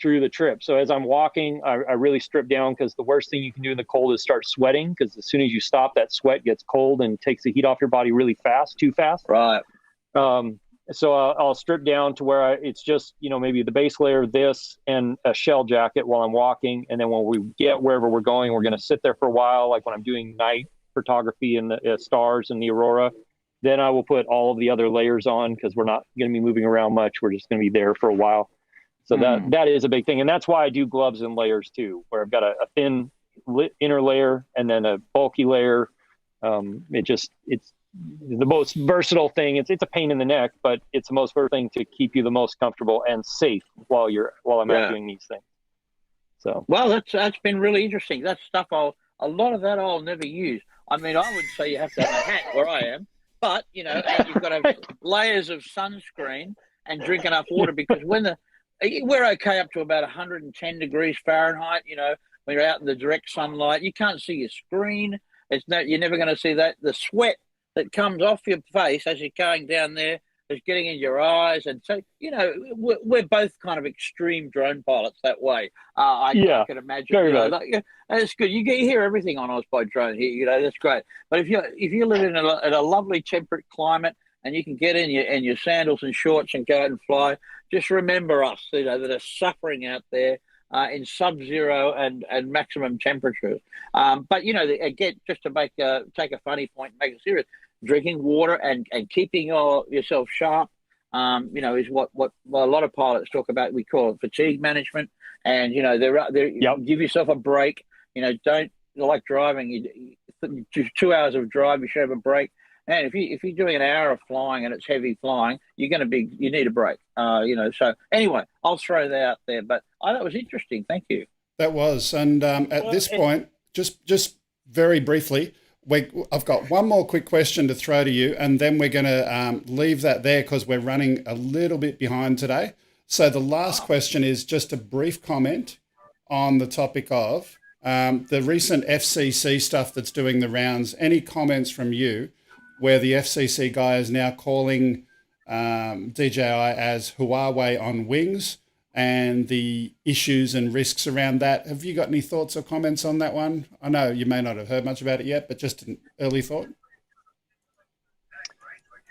through the trip. So as I'm walking, I really strip down, because the worst thing you can do in the cold is start sweating, because as soon as you stop, that sweat gets cold and takes the heat off your body really fast, too fast. Right. So I'll strip down to where it's just, maybe the base layer, this, and a shell jacket while I'm walking. And then when we get wherever we're going, we're going to sit there for a while. Like when I'm doing night photography and the stars and the aurora, then I will put all of the other layers on, because we're not going to be moving around much. We're just going to be there for a while. So that is a big thing. And that's why I do gloves in layers too, where I've got a thin inner layer and then a bulky layer. It's the most versatile thing. It's a pain in the neck, but it's the most versatile thing to keep you the most comfortable and safe while I'm out doing these things. So, well, that's been really interesting. That's stuff a lot of that I'll never use. I mean, I would say you have to have a hat where I am, but and you've got to have layers of sunscreen and drink enough water, because we're okay up to about 110 degrees Fahrenheit. When you're out in the direct sunlight, you can't see your screen. You're never going to see that. The sweat that comes off your face as you're going down there is getting in your eyes. And so, we're both kind of extreme drone pilots that way. I can imagine. It's good. You hear everything on OzByDrone here. That's great. But if you live in a lovely temperate climate and you can get in your sandals and shorts and go out and fly, just remember us, that are suffering out there in sub-zero and maximum temperatures. But again, just to take a funny point and make it serious, drinking water and keeping yourself sharp, is what a lot of pilots talk about. We call it fatigue management. And give yourself a break. Don't, like driving. 2 hours of drive, you should have a break. And if you're doing an hour of flying and it's heavy flying, you need a break. So anyway, I'll throw that out there. But that was interesting. Thank you. That was. And at this point, just very briefly, I've got one more quick question to throw to you, and then we're going to leave that there because we're running a little bit behind today. So the last question is just a brief comment on the topic of the recent FCC stuff that's doing the rounds. Any comments from you where the FCC guy is now calling DJI as Huawei on wings, and the issues and risks around that? Have you got any thoughts or comments on that one? I know you may not have heard much about it yet, but just an early thought.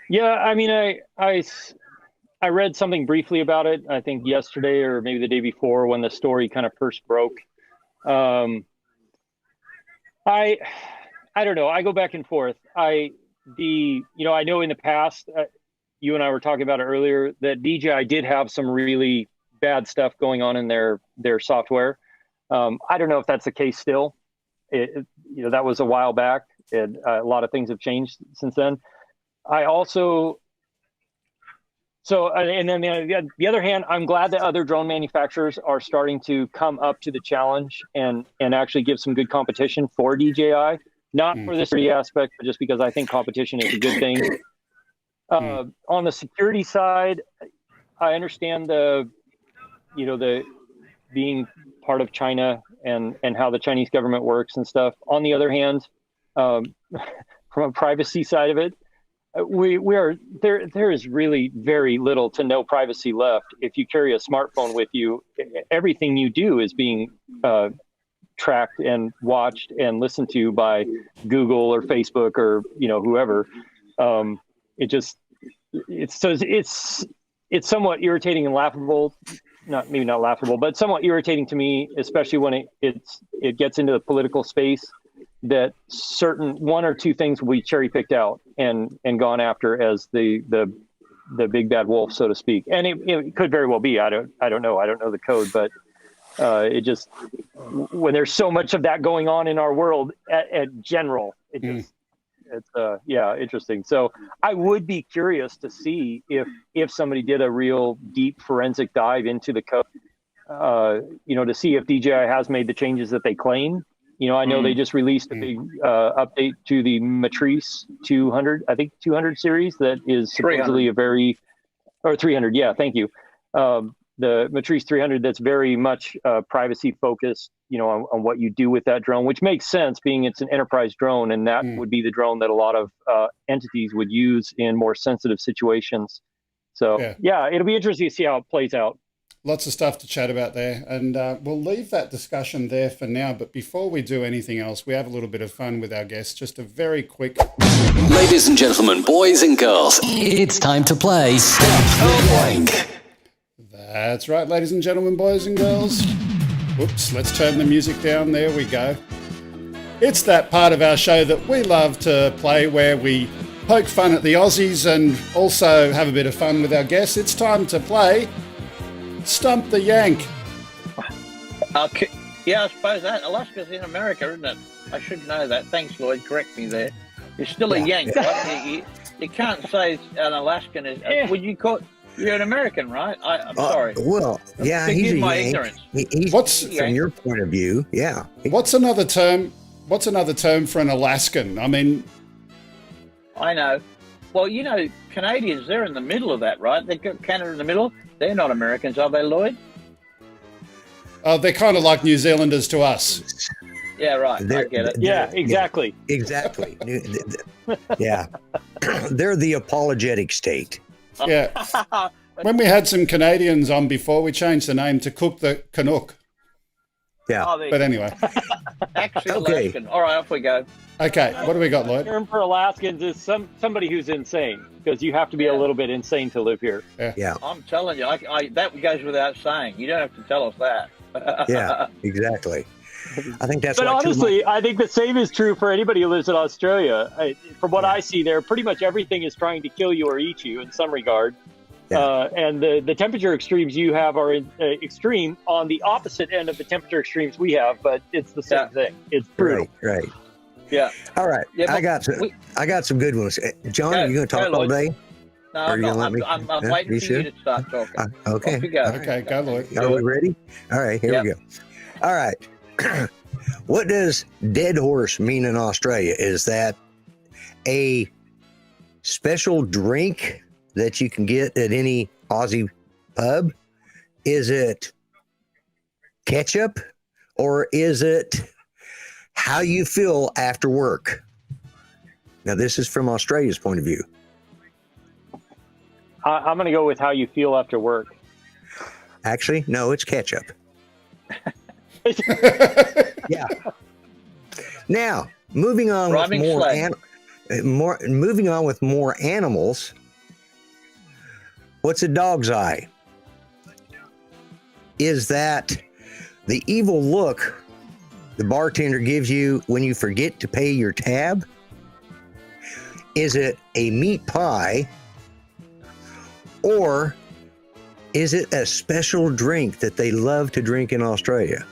Yeah, I mean, I read something briefly about it, I think yesterday or maybe the day before when the story kind of first broke. I don't know. I go back and forth. I know in the past, you and I were talking about it earlier, that DJI did have some really bad stuff going on in their software. I don't know if that's the case still. That was a while back, and a lot of things have changed since then. And then the other hand, I'm glad that other drone manufacturers are starting to come up to the challenge and actually give some good competition for DJI. Not for the security aspect, but just because I think competition is a good thing. On the security side, I understand the being part of China and how the Chinese government works and stuff. On the other hand, from a privacy side of it, there is really very little to no privacy left. If you carry a smartphone with you, everything you do is being tracked and watched and listened to by Google or Facebook or whoever. It's somewhat irritating and laughable. Maybe not laughable, but somewhat irritating to me, especially when it gets into the political space, that certain one or two things will be cherry picked out and gone after as the big bad wolf, so to speak. And it could very well be. I don't know. I don't know the code, but it just, when there's so much of that going on in our world at general, it's interesting. So I would be curious to see if somebody did a real deep forensic dive into the code, to see if DJI has made the changes that they claim. I know they just released a big update to the Matrice 200, I think 200 series that is supposedly 300. Yeah, thank you. The Matrice 300 that's very much privacy focused, on what you do with that drone, which makes sense being it's an enterprise drone, and that would be the drone that a lot of entities would use in more sensitive situations. So it'll be interesting to see how it plays out. Lots of stuff to chat about there, and we'll leave that discussion there for now. But before we do anything else, we have a little bit of fun with our guests. Just a very quick... Ladies and gentlemen, boys and girls, it's time to play Stump the Yank. That's right, ladies and gentlemen, boys and girls. Whoops, let's turn the music down. There we go. It's that part of our show that we love to play where we poke fun at the Aussies and also have a bit of fun with our guests. It's time to play Stump the Yank. Yeah, I suppose that. Alaska's in America, isn't it? I should know that. Thanks, Lloyd. Correct me there. You're still a Yank, right? You can't say an Alaskan is... Would you call... You're an American, right? I'm sorry. Well, yeah, he's a Yank. Ignorance. He's from your point of view, yeah. What's another term for an Alaskan? I mean... I know. Well, Canadians, they're in the middle of that, right? They've got Canada in the middle. They're not Americans, are they, Lloyd? They're kind of like New Zealanders to us. Yeah, right. I get it. Yeah, exactly. Yeah, exactly. Yeah. They're the apologetic state. Yeah. When we had some Canadians on before, we changed the name to Cook the Canuck. Yeah. But anyway. Actually, Alaskan. All right, off we go. Okay, what do we got, Lloyd? The term for Alaskans is somebody who's insane, because you have to be a little bit insane to live here. Yeah. I'm telling you, that goes without saying. You don't have to tell us that. Yeah, exactly. I think that's. But honestly, I think the same is true for anybody who lives in Australia. From what I see there, pretty much everything is trying to kill you or eat you in some regard. Yeah. And the temperature extremes you have are extreme on the opposite end of the temperature extremes we have, but it's the same thing. It's brutal. Right. Yeah. All right. Yeah, I got some good ones. John, are you going to talk all day? No, I'm not. I'm waiting for you to start talking. Okay. Okay, go, Lloyd. Are we ready? All right, here we go. All right. What does dead horse mean in Australia? Is that a special drink that you can get at any Aussie pub? Is it ketchup? Or is it how you feel after work? Now, this is from Australia's point of view. I'm going to go with how you feel after work. Actually, no, it's ketchup. Yeah. Now, moving on with more animals. What's a dog's eye? Is that the evil look the bartender gives you when you forget to pay your tab? Is it a meat pie, or is it a special drink that they love to drink in Australia?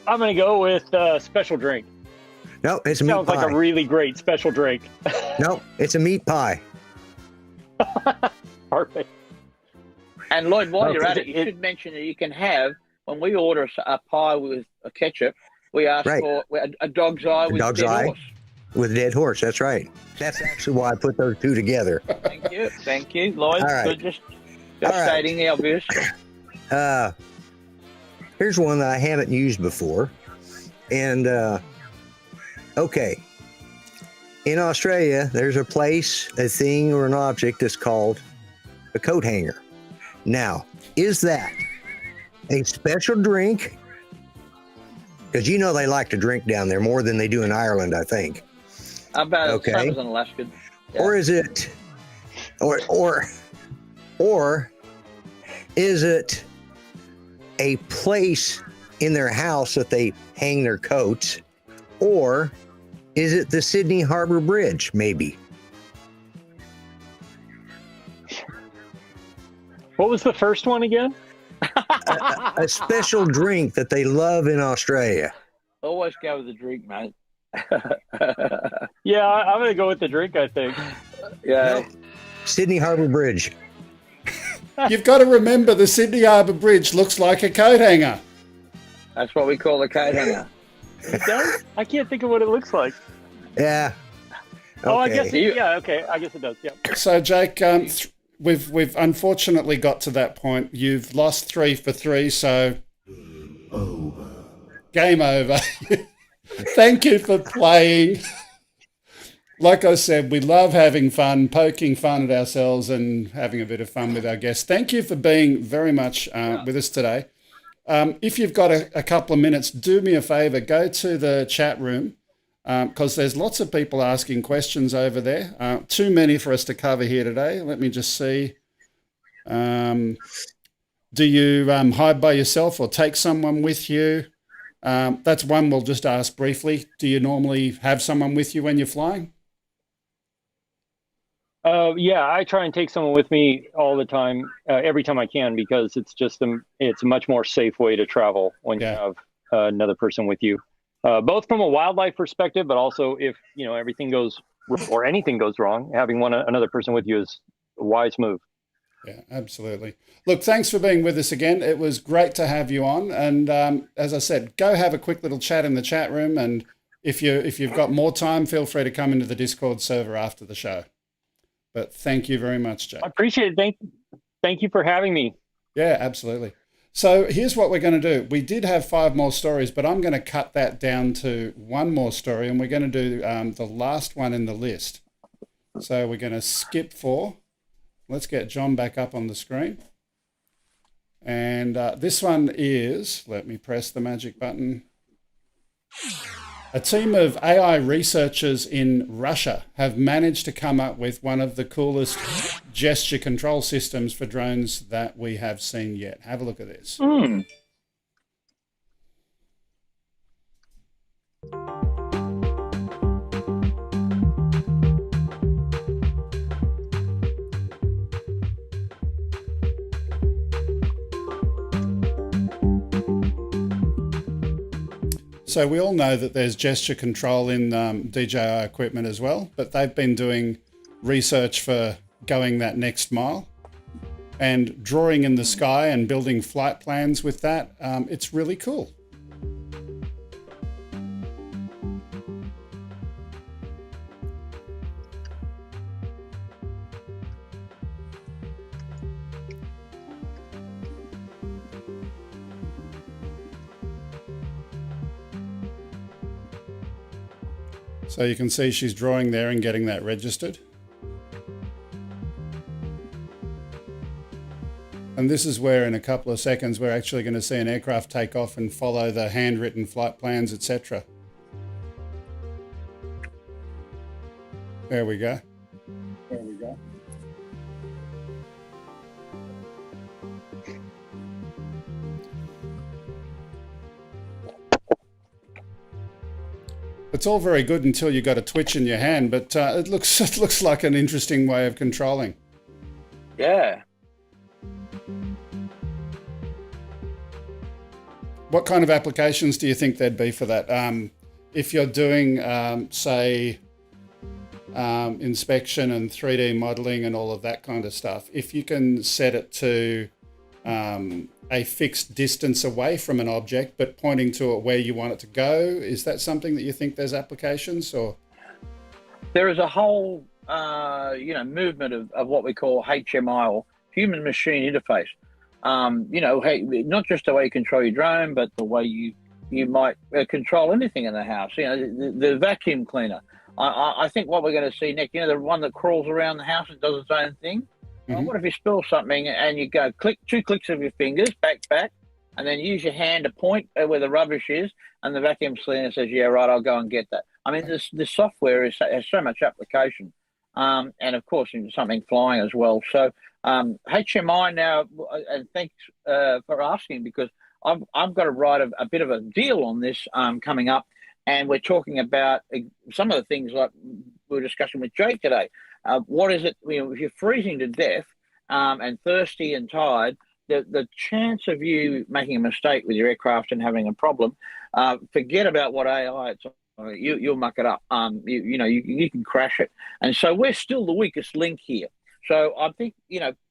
I'm going to go with special drink. No, it's a meat Sounds pie. like a really great special drink. No, it's a meat pie. Perfect. And Lloyd, while you're at It- it, you should mention that you can have, when we order a pie with a ketchup, we ask Right. for a dog's eye with dog's dead eye. horse. With a dead horse, that's right. That's actually why I put those two together. Thank you, Lloyd. All right. Good, just All right. stating the obvious. Here's one that I haven't used before. And, okay. In Australia, there's a place, a thing, or an object that's called a coat hanger. Now, is that a special drink? Because you know they like to drink down there more than they do in Ireland, I think. About Okay. same as an Alaskan. Yeah. Or is it, or is it a place in their house that they hang their coats? Or is it the Sydney Harbor Bridge, maybe? What was the first one again? A special drink that they love in Australia. Always go with the drink, mate. Yeah, I'm going to go with the drink, I think. Yeah. Sydney Harbor Bridge. You've got to remember the Sydney Harbour Bridge looks like a coat hanger. That's what we call the coat hanger. It does? I can't think of what it looks like. Yeah. Oh, I Okay. guess okay. I guess it does. Yeah. So, Jake, we've unfortunately got to that point. You've lost 3 for 3, so game over. Thank you for playing. Like I said, we love having fun, poking fun at ourselves and having a bit of fun with our guests. Thank you for being very much with us today. If you've got a couple of minutes, do me a favor, go to the chat room because there's lots of people asking questions over there. Too many for us to cover here today. Let me just see. Do you hide by yourself or take someone with you? That's one we'll just ask briefly. Do you normally have someone with you when you're flying? Yeah, I try and take someone with me all the time, every time I can, because it's just it's a much more safe way to travel when you have another person with you, both from a wildlife perspective, but also if everything goes or anything goes wrong, having another person with you is a wise move. Yeah, absolutely. Look, thanks for being with us again. It was great to have you on. And as I said, go have a quick little chat in the chat room. And if you've got more time, feel free to come into the Discord server after the show. But thank you very much, Jake. I appreciate it. Thank you for having me. Yeah, absolutely. So here's what we're going to do. We did have 5 more stories, but I'm going to cut that down to 1 more story, and we're going to do the last one in the list. So we're going to skip 4. Let's get John back up on the screen. And this one is, let me press the magic button. A team of AI researchers in Russia have managed to come up with one of the coolest gesture control systems for drones that we have seen yet. Have a look at this. So we all know that there's gesture control in DJI equipment as well, but they've been doing research for going that next mile and drawing in the sky and building flight plans with that. It's really cool. So you can see she's drawing there and getting that registered. And this is where in a couple of seconds we're actually going to see an aircraft take off and follow the handwritten flight plans, etc. There we go. There we go. it's all very good until you got a twitch in your hand, but it looks like an interesting way of controlling. Yeah. What kind of applications do you think there'd be for that? If you're doing, say, inspection and 3D modeling and all of that kind of stuff, if you can set it to a fixed distance away from an object, but pointing to it where you want it to go, is that something that you think there's applications? Or There is a whole, movement of what we call HMI, or human machine interface. Not just the way you control your drone, but the way you might control anything in the house. The vacuum cleaner. I think what we're going to see next, the one that crawls around the house and does its own thing. Well, what if you spill something and you go click, 2 clicks of your fingers, back, and then use your hand to point where the rubbish is, and the vacuum cleaner says, yeah, right, I'll go and get that. I mean, this software has so much application, and of course, something flying as well. So HMI now, and thanks for asking, because I've got to write a bit of a deal on this coming up, and we're talking about some of the things like we were discussing with Jake today. What is it, if you're freezing to death and thirsty and tired, the chance of you making a mistake with your aircraft and having a problem, forget about what AI, you'll muck it up. You can crash it. And so we're still the weakest link here. So I think,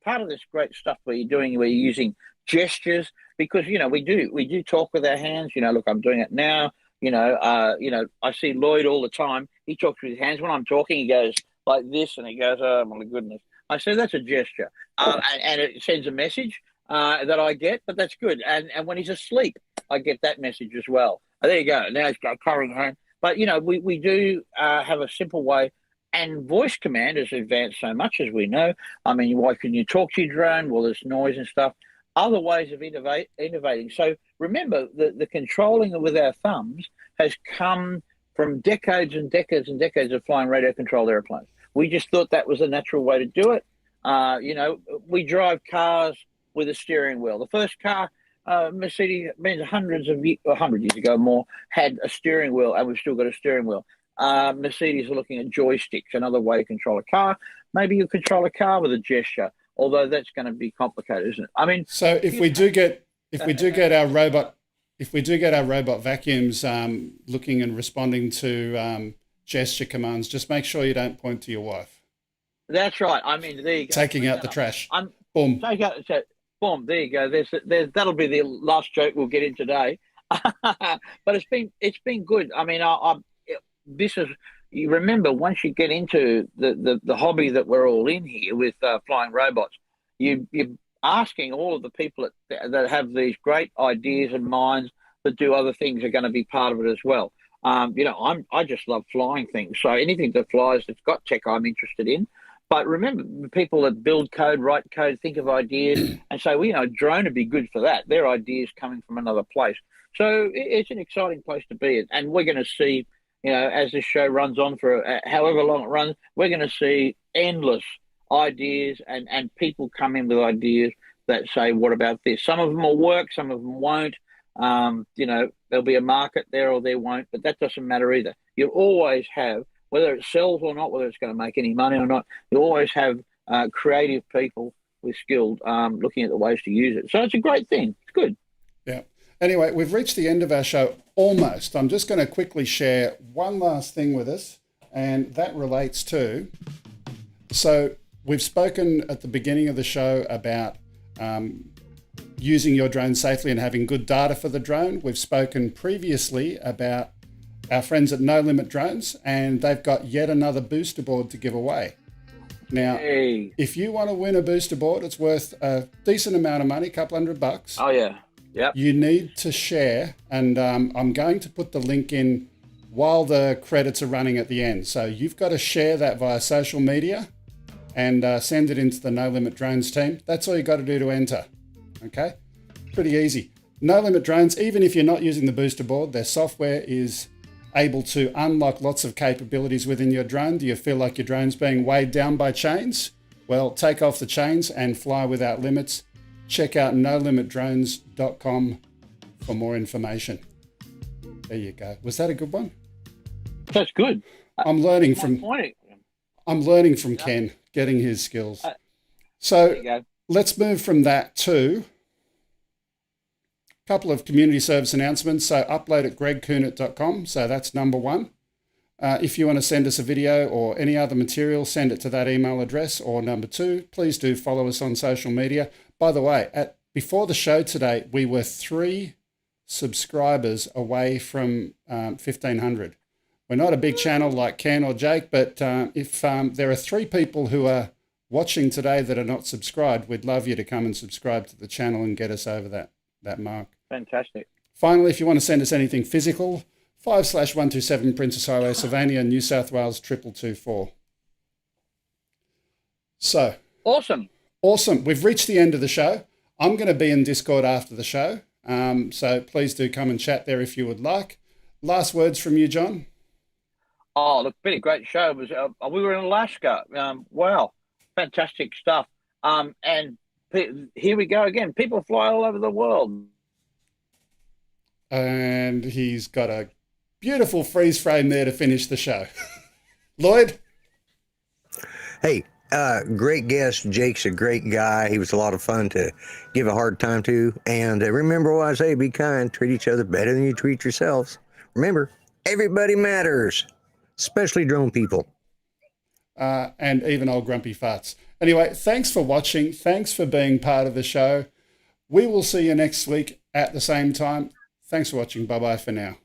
part of this great stuff where you're using gestures, because, we do talk with our hands, look, I'm doing it now. I see Lloyd all the time. He talks with his hands. When I'm talking, he goes like this, and he goes, oh, my goodness. I say that's a gesture. And it sends a message that I get, but that's good. And when he's asleep, I get that message as well. There you go. Now he's got covering home. But, we do have a simple way, and voice command has advanced so much, as we know. I mean, why can you talk to your drone? Well, there's noise and stuff. Other ways of innovating. So remember, the controlling with our thumbs has come from decades and decades and decades of flying radio-controlled airplanes. We just thought that was a natural way to do it. We drive cars with a steering wheel. The first car, Mercedes-Benz, 100 years ago more, had a steering wheel, and we've still got a steering wheel. Mercedes are looking at joysticks, another way to control a car. Maybe you control a car with a gesture, although that's going to be complicated, isn't it? I mean, so if we do get our robot vacuums looking and responding to gesture commands, just make sure you don't point to your wife. That's right. I mean, there you go. Taking out the trash. Boom. Boom. There you go. There's that'll be the last joke we'll get in today. But it's been good. I mean, this is, you remember, once you get into the hobby that we're all in here with flying robots, you're asking all of the people that have these great ideas and minds that do other things are going to be part of it as well. I just love flying things. So anything that flies that's got tech, I'm interested in. But remember, the people that build code, write code, think of ideas, and say, well, a drone would be good for that. Their ideas coming from another place. So it's an exciting place to be. And we're going to see, as this show runs on for however long it runs, we're going to see endless ideas and people come in with ideas that say, what about this? Some of them will work, some of them won't. There'll be a market there or there won't, but that doesn't matter either. You'll always have, whether it sells or not, whether it's going to make any money or not, you'll always have creative people with skill looking at the ways to use it. So it's a great thing. It's good. Yeah. Anyway, we've reached the end of our show almost. I'm just going to quickly share one last thing with us, and that relates to, so we've spoken at the beginning of the show about using your drone safely and having good data for the drone. We've spoken previously about our friends at NoLimitDrones, and they've got yet another booster board to give away. Now, if you want to win a booster board, it's worth a decent amount of money, a couple $100. Oh, yeah. Yep. You need to share, and I'm going to put the link in while the credits are running at the end. So you've got to share that via social media and send it into the NoLimitDrones team. That's all you got to do to enter. Okay? Pretty easy. NoLimitDrones, even if you're not using the booster board, their software is able to unlock lots of capabilities within your drone. Do you feel like your drone's being weighed down by chains? Well, take off the chains and fly without limits. Check out NoLimitDrones.com for more information. There you go. Was that a good one? That's good. I'm learning from Point. Ken, getting his skills. There So you go. let's move from that to a couple of community service announcements. So upload at gregkuhnert.com. So that's number one. If you want to send us a video or any other material, send it to that email address. Or number two, please do follow us on social media. By the way, before the show today, we were 3 subscribers away from 1,500. We're not a big channel like Ken or Jake, but if there are 3 people who are watching today that are not subscribed, we'd love you to come and subscribe to the channel and get us over that mark. Fantastic. Finally, if you want to send us anything physical, 5/127 Princess Highway, Sylvania, New South Wales 2224. So Awesome. We've reached the end of the show. I'm going to be in Discord after the show, so please do come and chat there if you would like. Last words from you, John. Oh, look, been a great show. It was we were in Alaska. Wow, fantastic stuff. And here we go again. People fly all over the world. And he's got a beautiful freeze frame there to finish the show. Lloyd? Hey, great guest. Jake's a great guy. He was a lot of fun to give a hard time to. And remember what I say, be kind, treat each other better than you treat yourselves. Remember, everybody matters, especially drone people. And even old grumpy farts. Anyway, thanks for watching. Thanks for being part of the show. We will see you next week at the same time. Thanks for watching. Bye-bye for now.